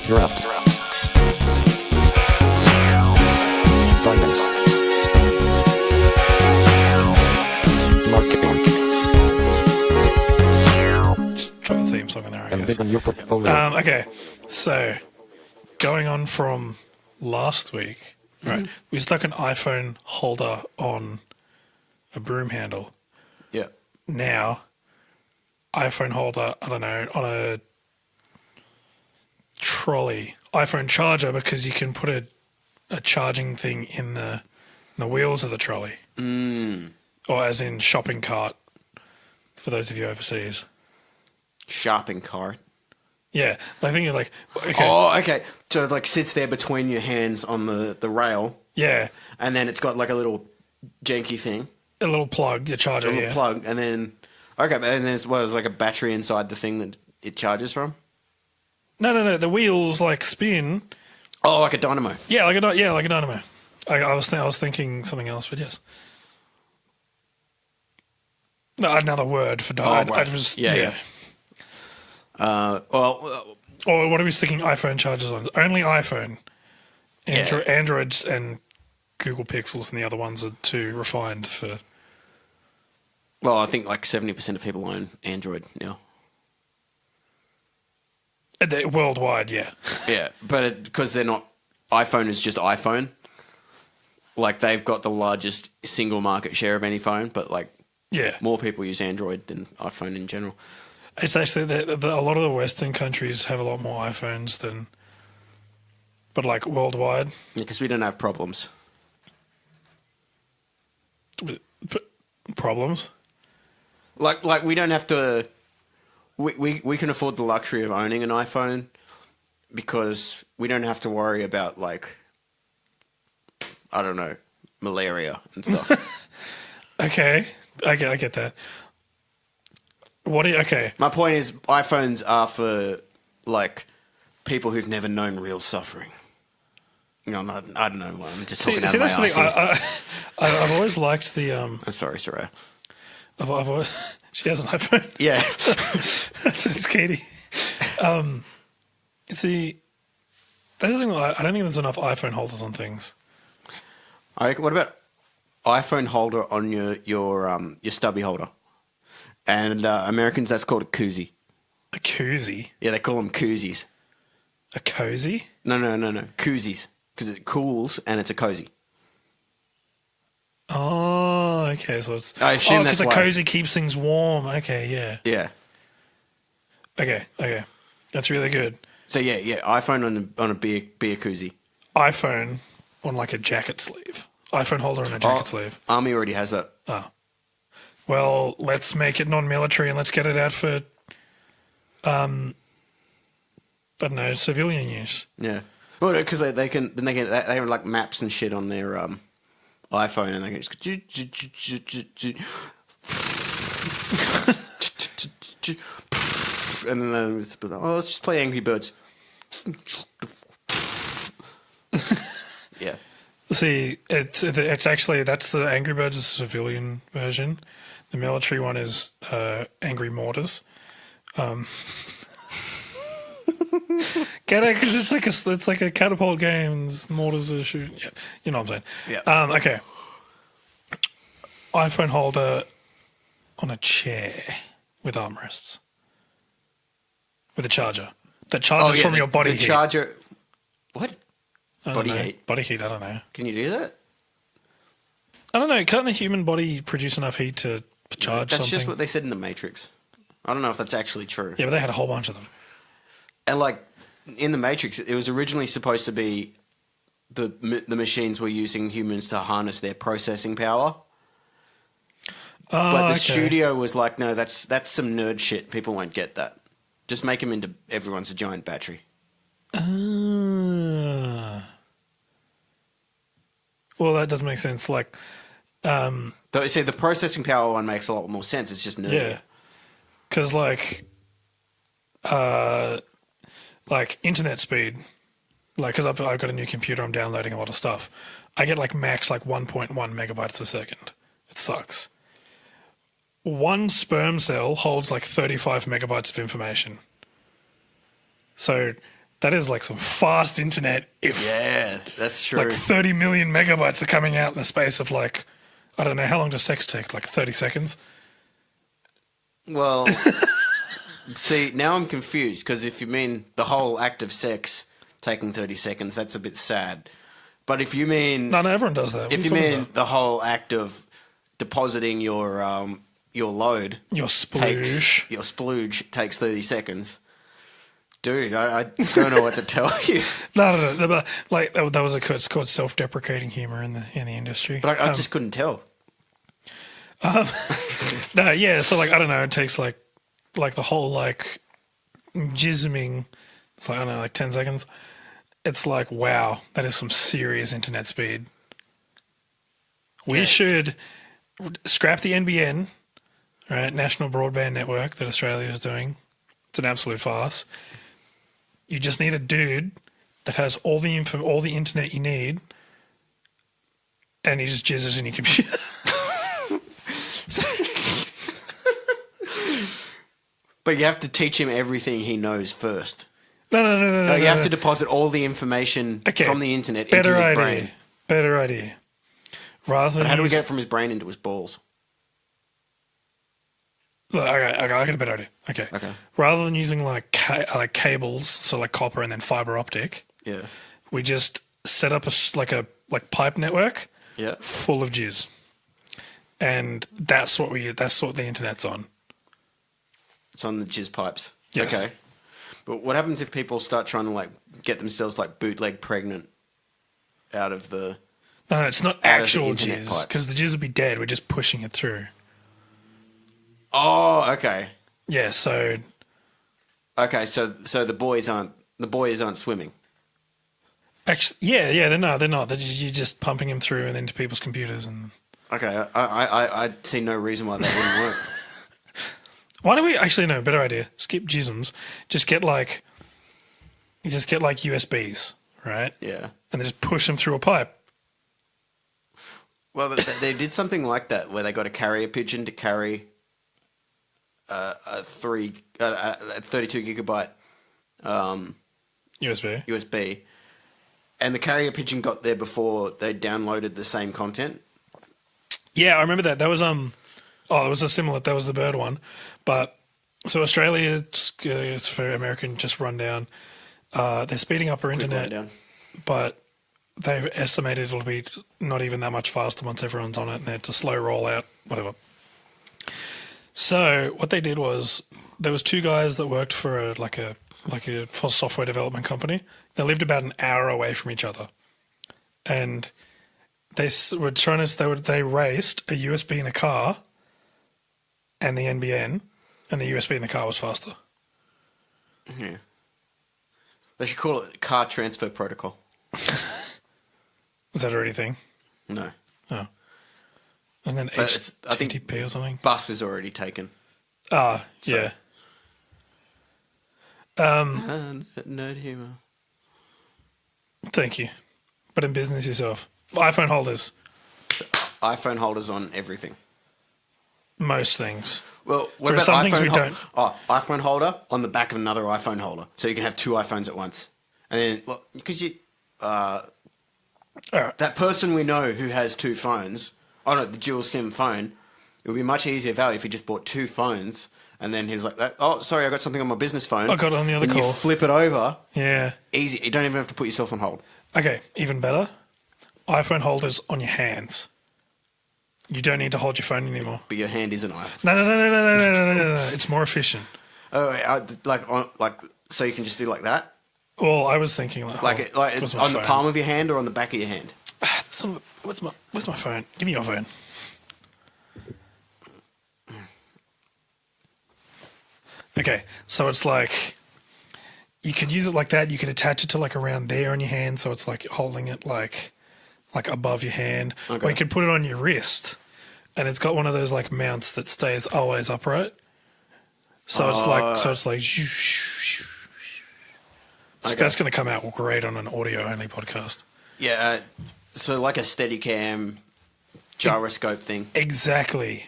You're up. Finance. Marketing. Just try the theme song in there, I And guess. big on your portfolio. Okay, so going on from last week, right? We stuck an iPhone holder on a broom handle. Yeah. Now, iPhone holder, I don't know, on a trolley, iPhone charger, because you can put a charging thing in the wheels of the trolley. Or as in shopping cart, for those of you overseas. Shopping cart. Yeah, I think you're like, okay, Oh, okay. So it like sits there between your hands on the rail, yeah, and then it's got like a little janky thing, a little plug, your charger, a little yeah. plug, and then and there's like a battery inside the thing that it charges from. No, the wheels like spin. Oh, like a dynamo. Yeah, like a dynamo. I was thinking something else, but yes. No, another word for dynamo. right. I was, Yeah. Well, Or what are we sticking iPhone chargers on? Only iPhone. Androids and Google Pixels and the other ones are too refined for... I think like 70% of people own Android now. Worldwide, yeah. Yeah, but because they're not... iPhone is just iPhone. Like, they've got the largest single market share of any phone, but like Yeah. more people use Android than iPhone in general. It's actually a lot of the Western countries have a lot more iPhones than... But like worldwide... Because we don't have problems. Problems? Like we don't have to... We can afford the luxury of owning an iPhone because we don't have to worry about, like, I don't know, malaria and stuff. Okay. I get that. Okay. My point is, iPhones are for, like, people who've never known real suffering. You know, I don't know. I'm just talking out of my that's the arse thing. here. I've always liked the... I'm sorry, Sarah. I've always, she has an iPhone. Yeah. That's it's Katie. See, that's the thing. I don't think there's enough iPhone holders on things. What about iPhone holder on your stubby holder? And Americans, that's called a koozie. A koozie? Yeah, they call them koozies. A cozy? No. Koozies. Because it cools and it's a cozy. Oh, okay. So it's... I assume because that's a why. cozy keeps things warm. Okay, yeah. Yeah. Okay. That's really good. So yeah. iPhone on a beer koozie. iPhone on like a jacket sleeve. iPhone holder on a jacket sleeve. Army already has that. Oh. Well, let's make it non-military and let's get it out for, I don't know, civilian use. Yeah. Well, because they have like maps and shit on their iPhone, and they can just go. and then it's, let's just play Angry Birds. Yeah. See, it's actually, that's the Angry Birds civilian version. The military one is Angry Mortars. Get it? Because it's like a catapult game and mortars are shooting. Yeah, you know what I'm saying. Yeah. Okay. iPhone holder on a chair with armrests. With a charger. That charges from your body the heat. charger. What? I don't Body know. heat? Body heat, I don't know. Can you do that? I don't know. Can't the human body produce enough heat to charge That's something? just what they said in The Matrix. I don't know if that's actually true. Yeah, but they had a whole bunch of them. And like in The Matrix, it was originally supposed to be the machines were using humans to harness their processing power. But the studio was like, no, that's some nerd shit. People won't get that. Just make them into everyone's a giant battery. Well, that does make sense. Like, Though, see, the processing power one makes a lot more sense. It's just nerdy. yeah, because like internet speed, like because I've got a new computer, I'm downloading a lot of stuff. I get like max like 1.1 megabytes a second. It sucks. One sperm cell holds like 35 megabytes of information. So that is like some fast internet. If Yeah, that's true. like 30 million megabytes are coming out in the space of like, I don't know, how long does sex take? Like 30 seconds? Well, see, now I'm confused because if you mean the whole act of sex taking 30 seconds, that's a bit sad. But if you mean... No, everyone does that. If you mean the whole act of depositing your load... Your splooge. Your splooge takes 30 seconds. Dude, I don't know what to tell you. No, but like that was it's called self-deprecating humor in the industry. But I just couldn't tell. No, yeah. So like I don't know. It takes like the whole like jisming. It's like I don't know, like 10 seconds. It's like wow, that is some serious internet speed. We should scrap the NBN, right? National Broadband Network that Australia is doing. It's an absolute farce. You just need a dude that has all the internet you need, and he just jizzes in your computer. But you have to teach him everything he knows first. No. You have to deposit all the information from the internet into his brain. Better idea. Rather than But how do we get it from his brain into his balls? Look, I got a better idea. Okay. Rather than using like cables, so like copper and then fiber optic, we just set up a pipe network, full of jizz, and that's what the internet's on. It's on the jizz pipes. Yes. Okay. But what happens if people start trying to like get themselves like bootleg pregnant out of the? No, it's not actual jizz because the jizz would be dead. We're just pushing it through. Oh, okay. Yeah, so... Okay, so the boys aren't swimming. Actually, yeah, they're not. You're just pumping them through and into people's computers. And Okay, I see no reason why that wouldn't work. why don't we... Actually, no, better idea. Skip jisms. Just get USBs, right? Yeah. And they just push them through a pipe. Well, they did something like that where they got a carrier pigeon to carry... a 32 gigabyte USB, and the carrier pigeon got there before they downloaded the same content. Yeah, I remember that. That was it was a similar. That was the bird one, but so Australia, it's for American just rundown. They're speeding up our internet, but they've estimated it'll be not even that much faster once everyone's on it, and it's a slow rollout, whatever. So what they did was there was two guys that worked for a software development company. They lived about an hour away from each other, and they were trying to. They raced a USB in a car and the NBN, and the USB in the car was faster. Yeah, they should call it car transfer protocol. Is that already a thing? No. Oh. Isn't that I think HTTP or something? Bus is already taken. Yeah. Nerd humor. Thank you. But in business yourself. iPhone holders. So, iPhone holders on everything. Most things. Well, what There are about some things we iPhone don't. Oh, iPhone holder on the back of another iPhone holder, so you can have two iPhones at once. And then, well, because All right. that person we know who has two phones, the dual SIM phone, it would be much easier value if he just bought two phones, and then he's like, "Oh, sorry, I got something on my business phone. I got it on the other When call." You flip it over, Yeah. easy. You don't even have to put yourself on hold. Okay, even better. iPhone holders on your hands. You don't need to hold your phone anymore. But your hand isn't iPhone. No. It's more efficient. Oh, so you can just do like that, Well, I was thinking like it's where's my on the phone? palm of your hand or on the back of your hand. Where's my phone? Give me your phone. Okay, so it's like you could use it like that. You could attach it to like around there on your hand, so it's like holding it like above your hand. Okay. Or you could put it on your wrist, and it's got one of those like mounts that stays always upright. So it's like. Okay. That's going to come out great on an audio only podcast. Yeah, so like a Steadicam gyroscope thing. Exactly.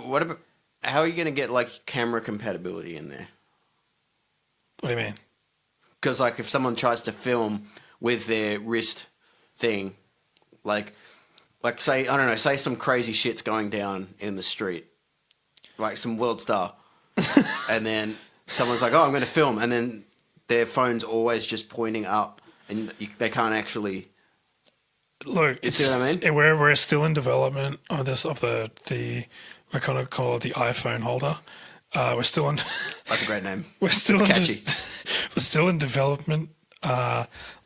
What about? How are you going to get like camera compatibility in there? What do you mean? Because like if someone tries to film with their wrist thing, like say I don't know, say some crazy shit's going down in the street, like some world star, and then someone's like, "Oh, I'm going to film," and then their phone's always just pointing up, and they can't actually. Look, You see what I mean? We're still in development of this the we're kind of call it the iPhone holder. We're still in. That's a great name. We're still It's in catchy. we're still in development.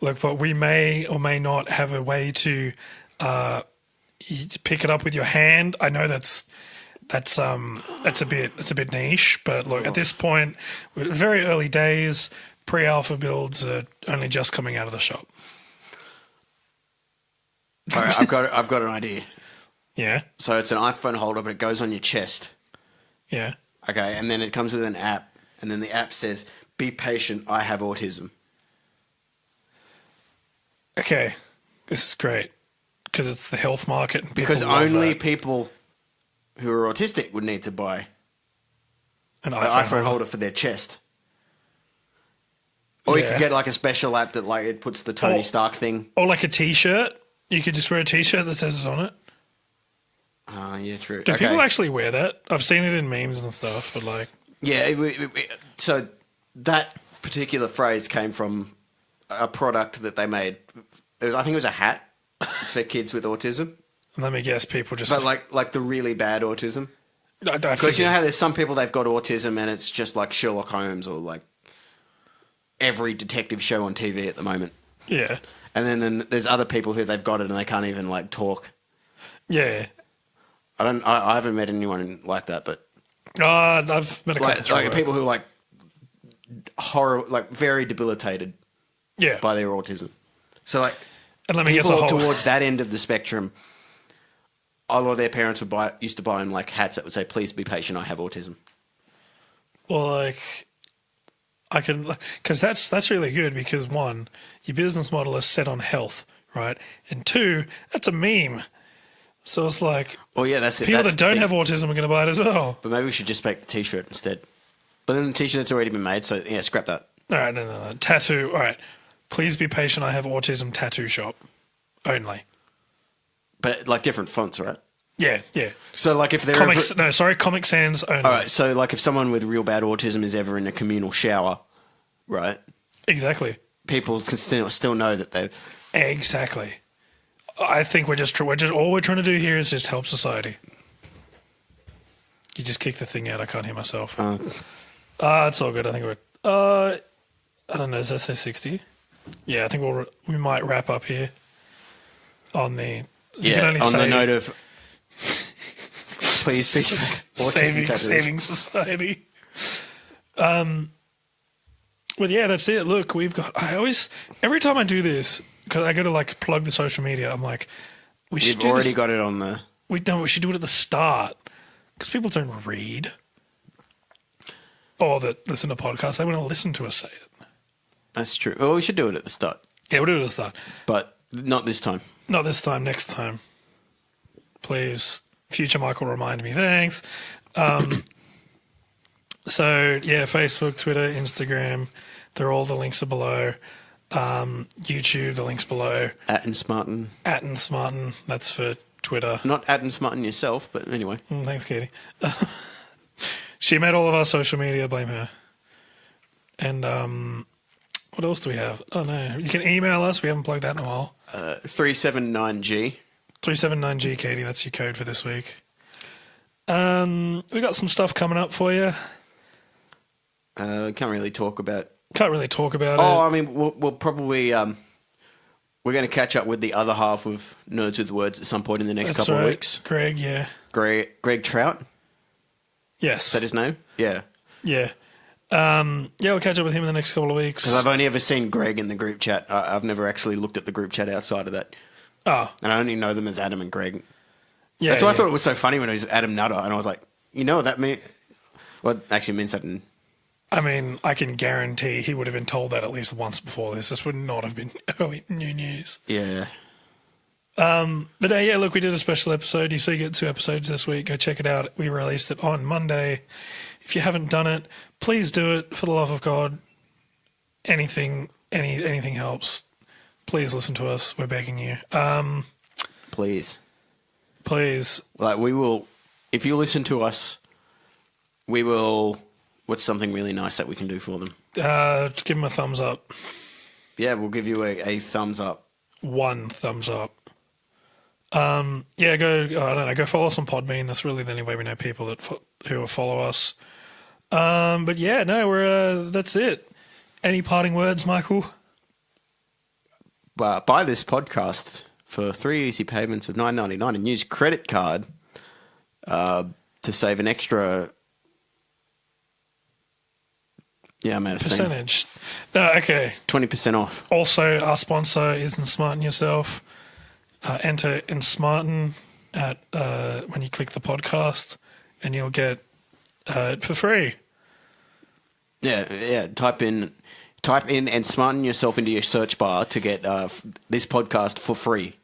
Look, but we may or may not have a way to pick it up with your hand. I know that's a bit niche, but look, at this point, we're very early days. Pre-alpha builds are only just coming out of the shop. All right, I've got an idea. Yeah, So it's an iPhone holder, but it goes on your chest. yeah. Okay, and then it comes with an app, and then the app says, "Be patient, I have autism." Okay, this is great because it's the health market. And Because people love only that. people who are autistic would need to buy an an iPhone holder for their chest. Or you Yeah. could get like a special app that like it puts the Tony Or- Stark thing. or like a T-shirt. You could just wear a T-shirt that says it on it. Yeah, true. Do Okay. people actually wear that? I've seen it in memes and stuff, but like, Yeah, so that particular phrase came from a product that they made. I think it was a hat for kids with autism, let me guess, people just but like the really bad autism. I Because you know figured- how there's some people they've got autism and it's just like Sherlock Holmes or like every detective show on TV at the moment. yeah, And then there's other people who they've got it and they can't even like talk. yeah. I haven't met anyone like that, but I've met a couple. like through work. people who are like very debilitated yeah. by their autism. So like And let me guess, people a whole. towards that end of the spectrum, a lot of their parents used to buy them like hats that would say, "Please be patient, I have autism." Well, like, I can, because that's really good because one, your business model is set on health, right? And two, that's a meme. So it's like Well, yeah, that's it. people That's that the don't thing. have autism are going to buy it as well. But maybe we should just make the T-shirt instead. But then the T-shirt's already been made, so yeah, scrap that. All right, no. Tattoo. All right. Please be patient. I have autism tattoo shop only. But like different fonts, right? Yeah. So like if they're Comic Sans only. all right, so like if someone with real bad autism is ever in a communal shower, right? Exactly. People can still know that they. Exactly. I think we're just all we're trying to do here is just help society. You just kick the thing out. I can't hear myself. It's all good. I think we're. I don't know. Does that say 60? Yeah, I think we might wrap up here. On the you can only on say the note of please be saving society. But yeah, that's it. Look, we've got. Every time I do this, because I go to like plug the social media, I'm like, we should You've do already this. got it on the. We should do it at the start because people don't read. or that listen to podcasts, they want to listen to us say it. That's true. Well, we should do it at the start, Yeah, we'll do it at the start. but not this time. Not this time, next time. Please, future Michael, remind me. Thanks. So, yeah, Facebook, Twitter, Instagram, all the links are below. YouTube, the links below. Smarten. @Smarten, that's for Twitter. Not Smarten yourself, but anyway. Thanks, Katie. She made all of our social media, blame her. And what else do we have? I don't know. You can email us. We haven't plugged that in a while. 379G. 379G, Katie, that's your code for this week. We got some stuff coming up for you. Can't really talk about. Can't really talk about Oh, it. I mean, we'll probably we're going to catch up with the other half of Nerds with Words at some point in the next couple of weeks. Greg, yeah. Greg Trout, Yes. is that his name? Yeah. Yeah. Yeah, we'll catch up with him in the next couple of weeks. Because I've only ever seen Greg in the group chat. I've never actually looked at the group chat outside of that. Oh. And I only know them as Adam and Greg. Yeah. That's why I yeah. thought it was so funny when it was Adam Nutter. And I was like, you know what that means? Well, it actually means something. I mean, I can guarantee he would have been told that at least once before this. This would not have been early new news. Yeah. But yeah, look, we did a special episode. You see, you get 2 episodes this week. Go check it out. We released it on Monday. If you haven't done it, please do it for the love of God. Anything helps. Please listen to us. We're begging you. Please. Please. Like, we will, if you listen to us, we will, what's something really nice that we can do for them? Just give them a thumbs up. Yeah, we'll give you a thumbs up. 1 thumbs up. Yeah, go. I don't know. Go follow us on Podbean. That's really the only way we know people who will follow us. But yeah, no, we're. That's it. Any parting words, Michael? Buy this podcast for 3 easy payments of $9.99 and use credit card to save an extra. Yeah, I'm out of steam. Percentage. No, okay. 20% off. Also, our sponsor is Smarten Yourself. Enter Smarten at when you click the podcast, and you'll get it for free. Yeah. Type in and Smarten Yourself into your search bar to get this podcast for free.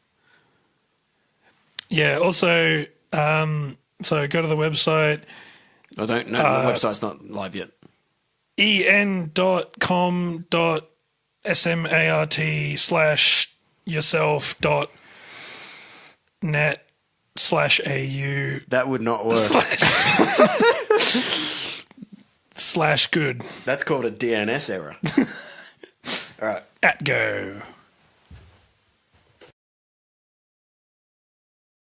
Yeah. Also, so go to the website. I don't know. The website's not live yet. en.com.smart.yourself.net/au That would not work. /good That's called a DNS error. All right. @go.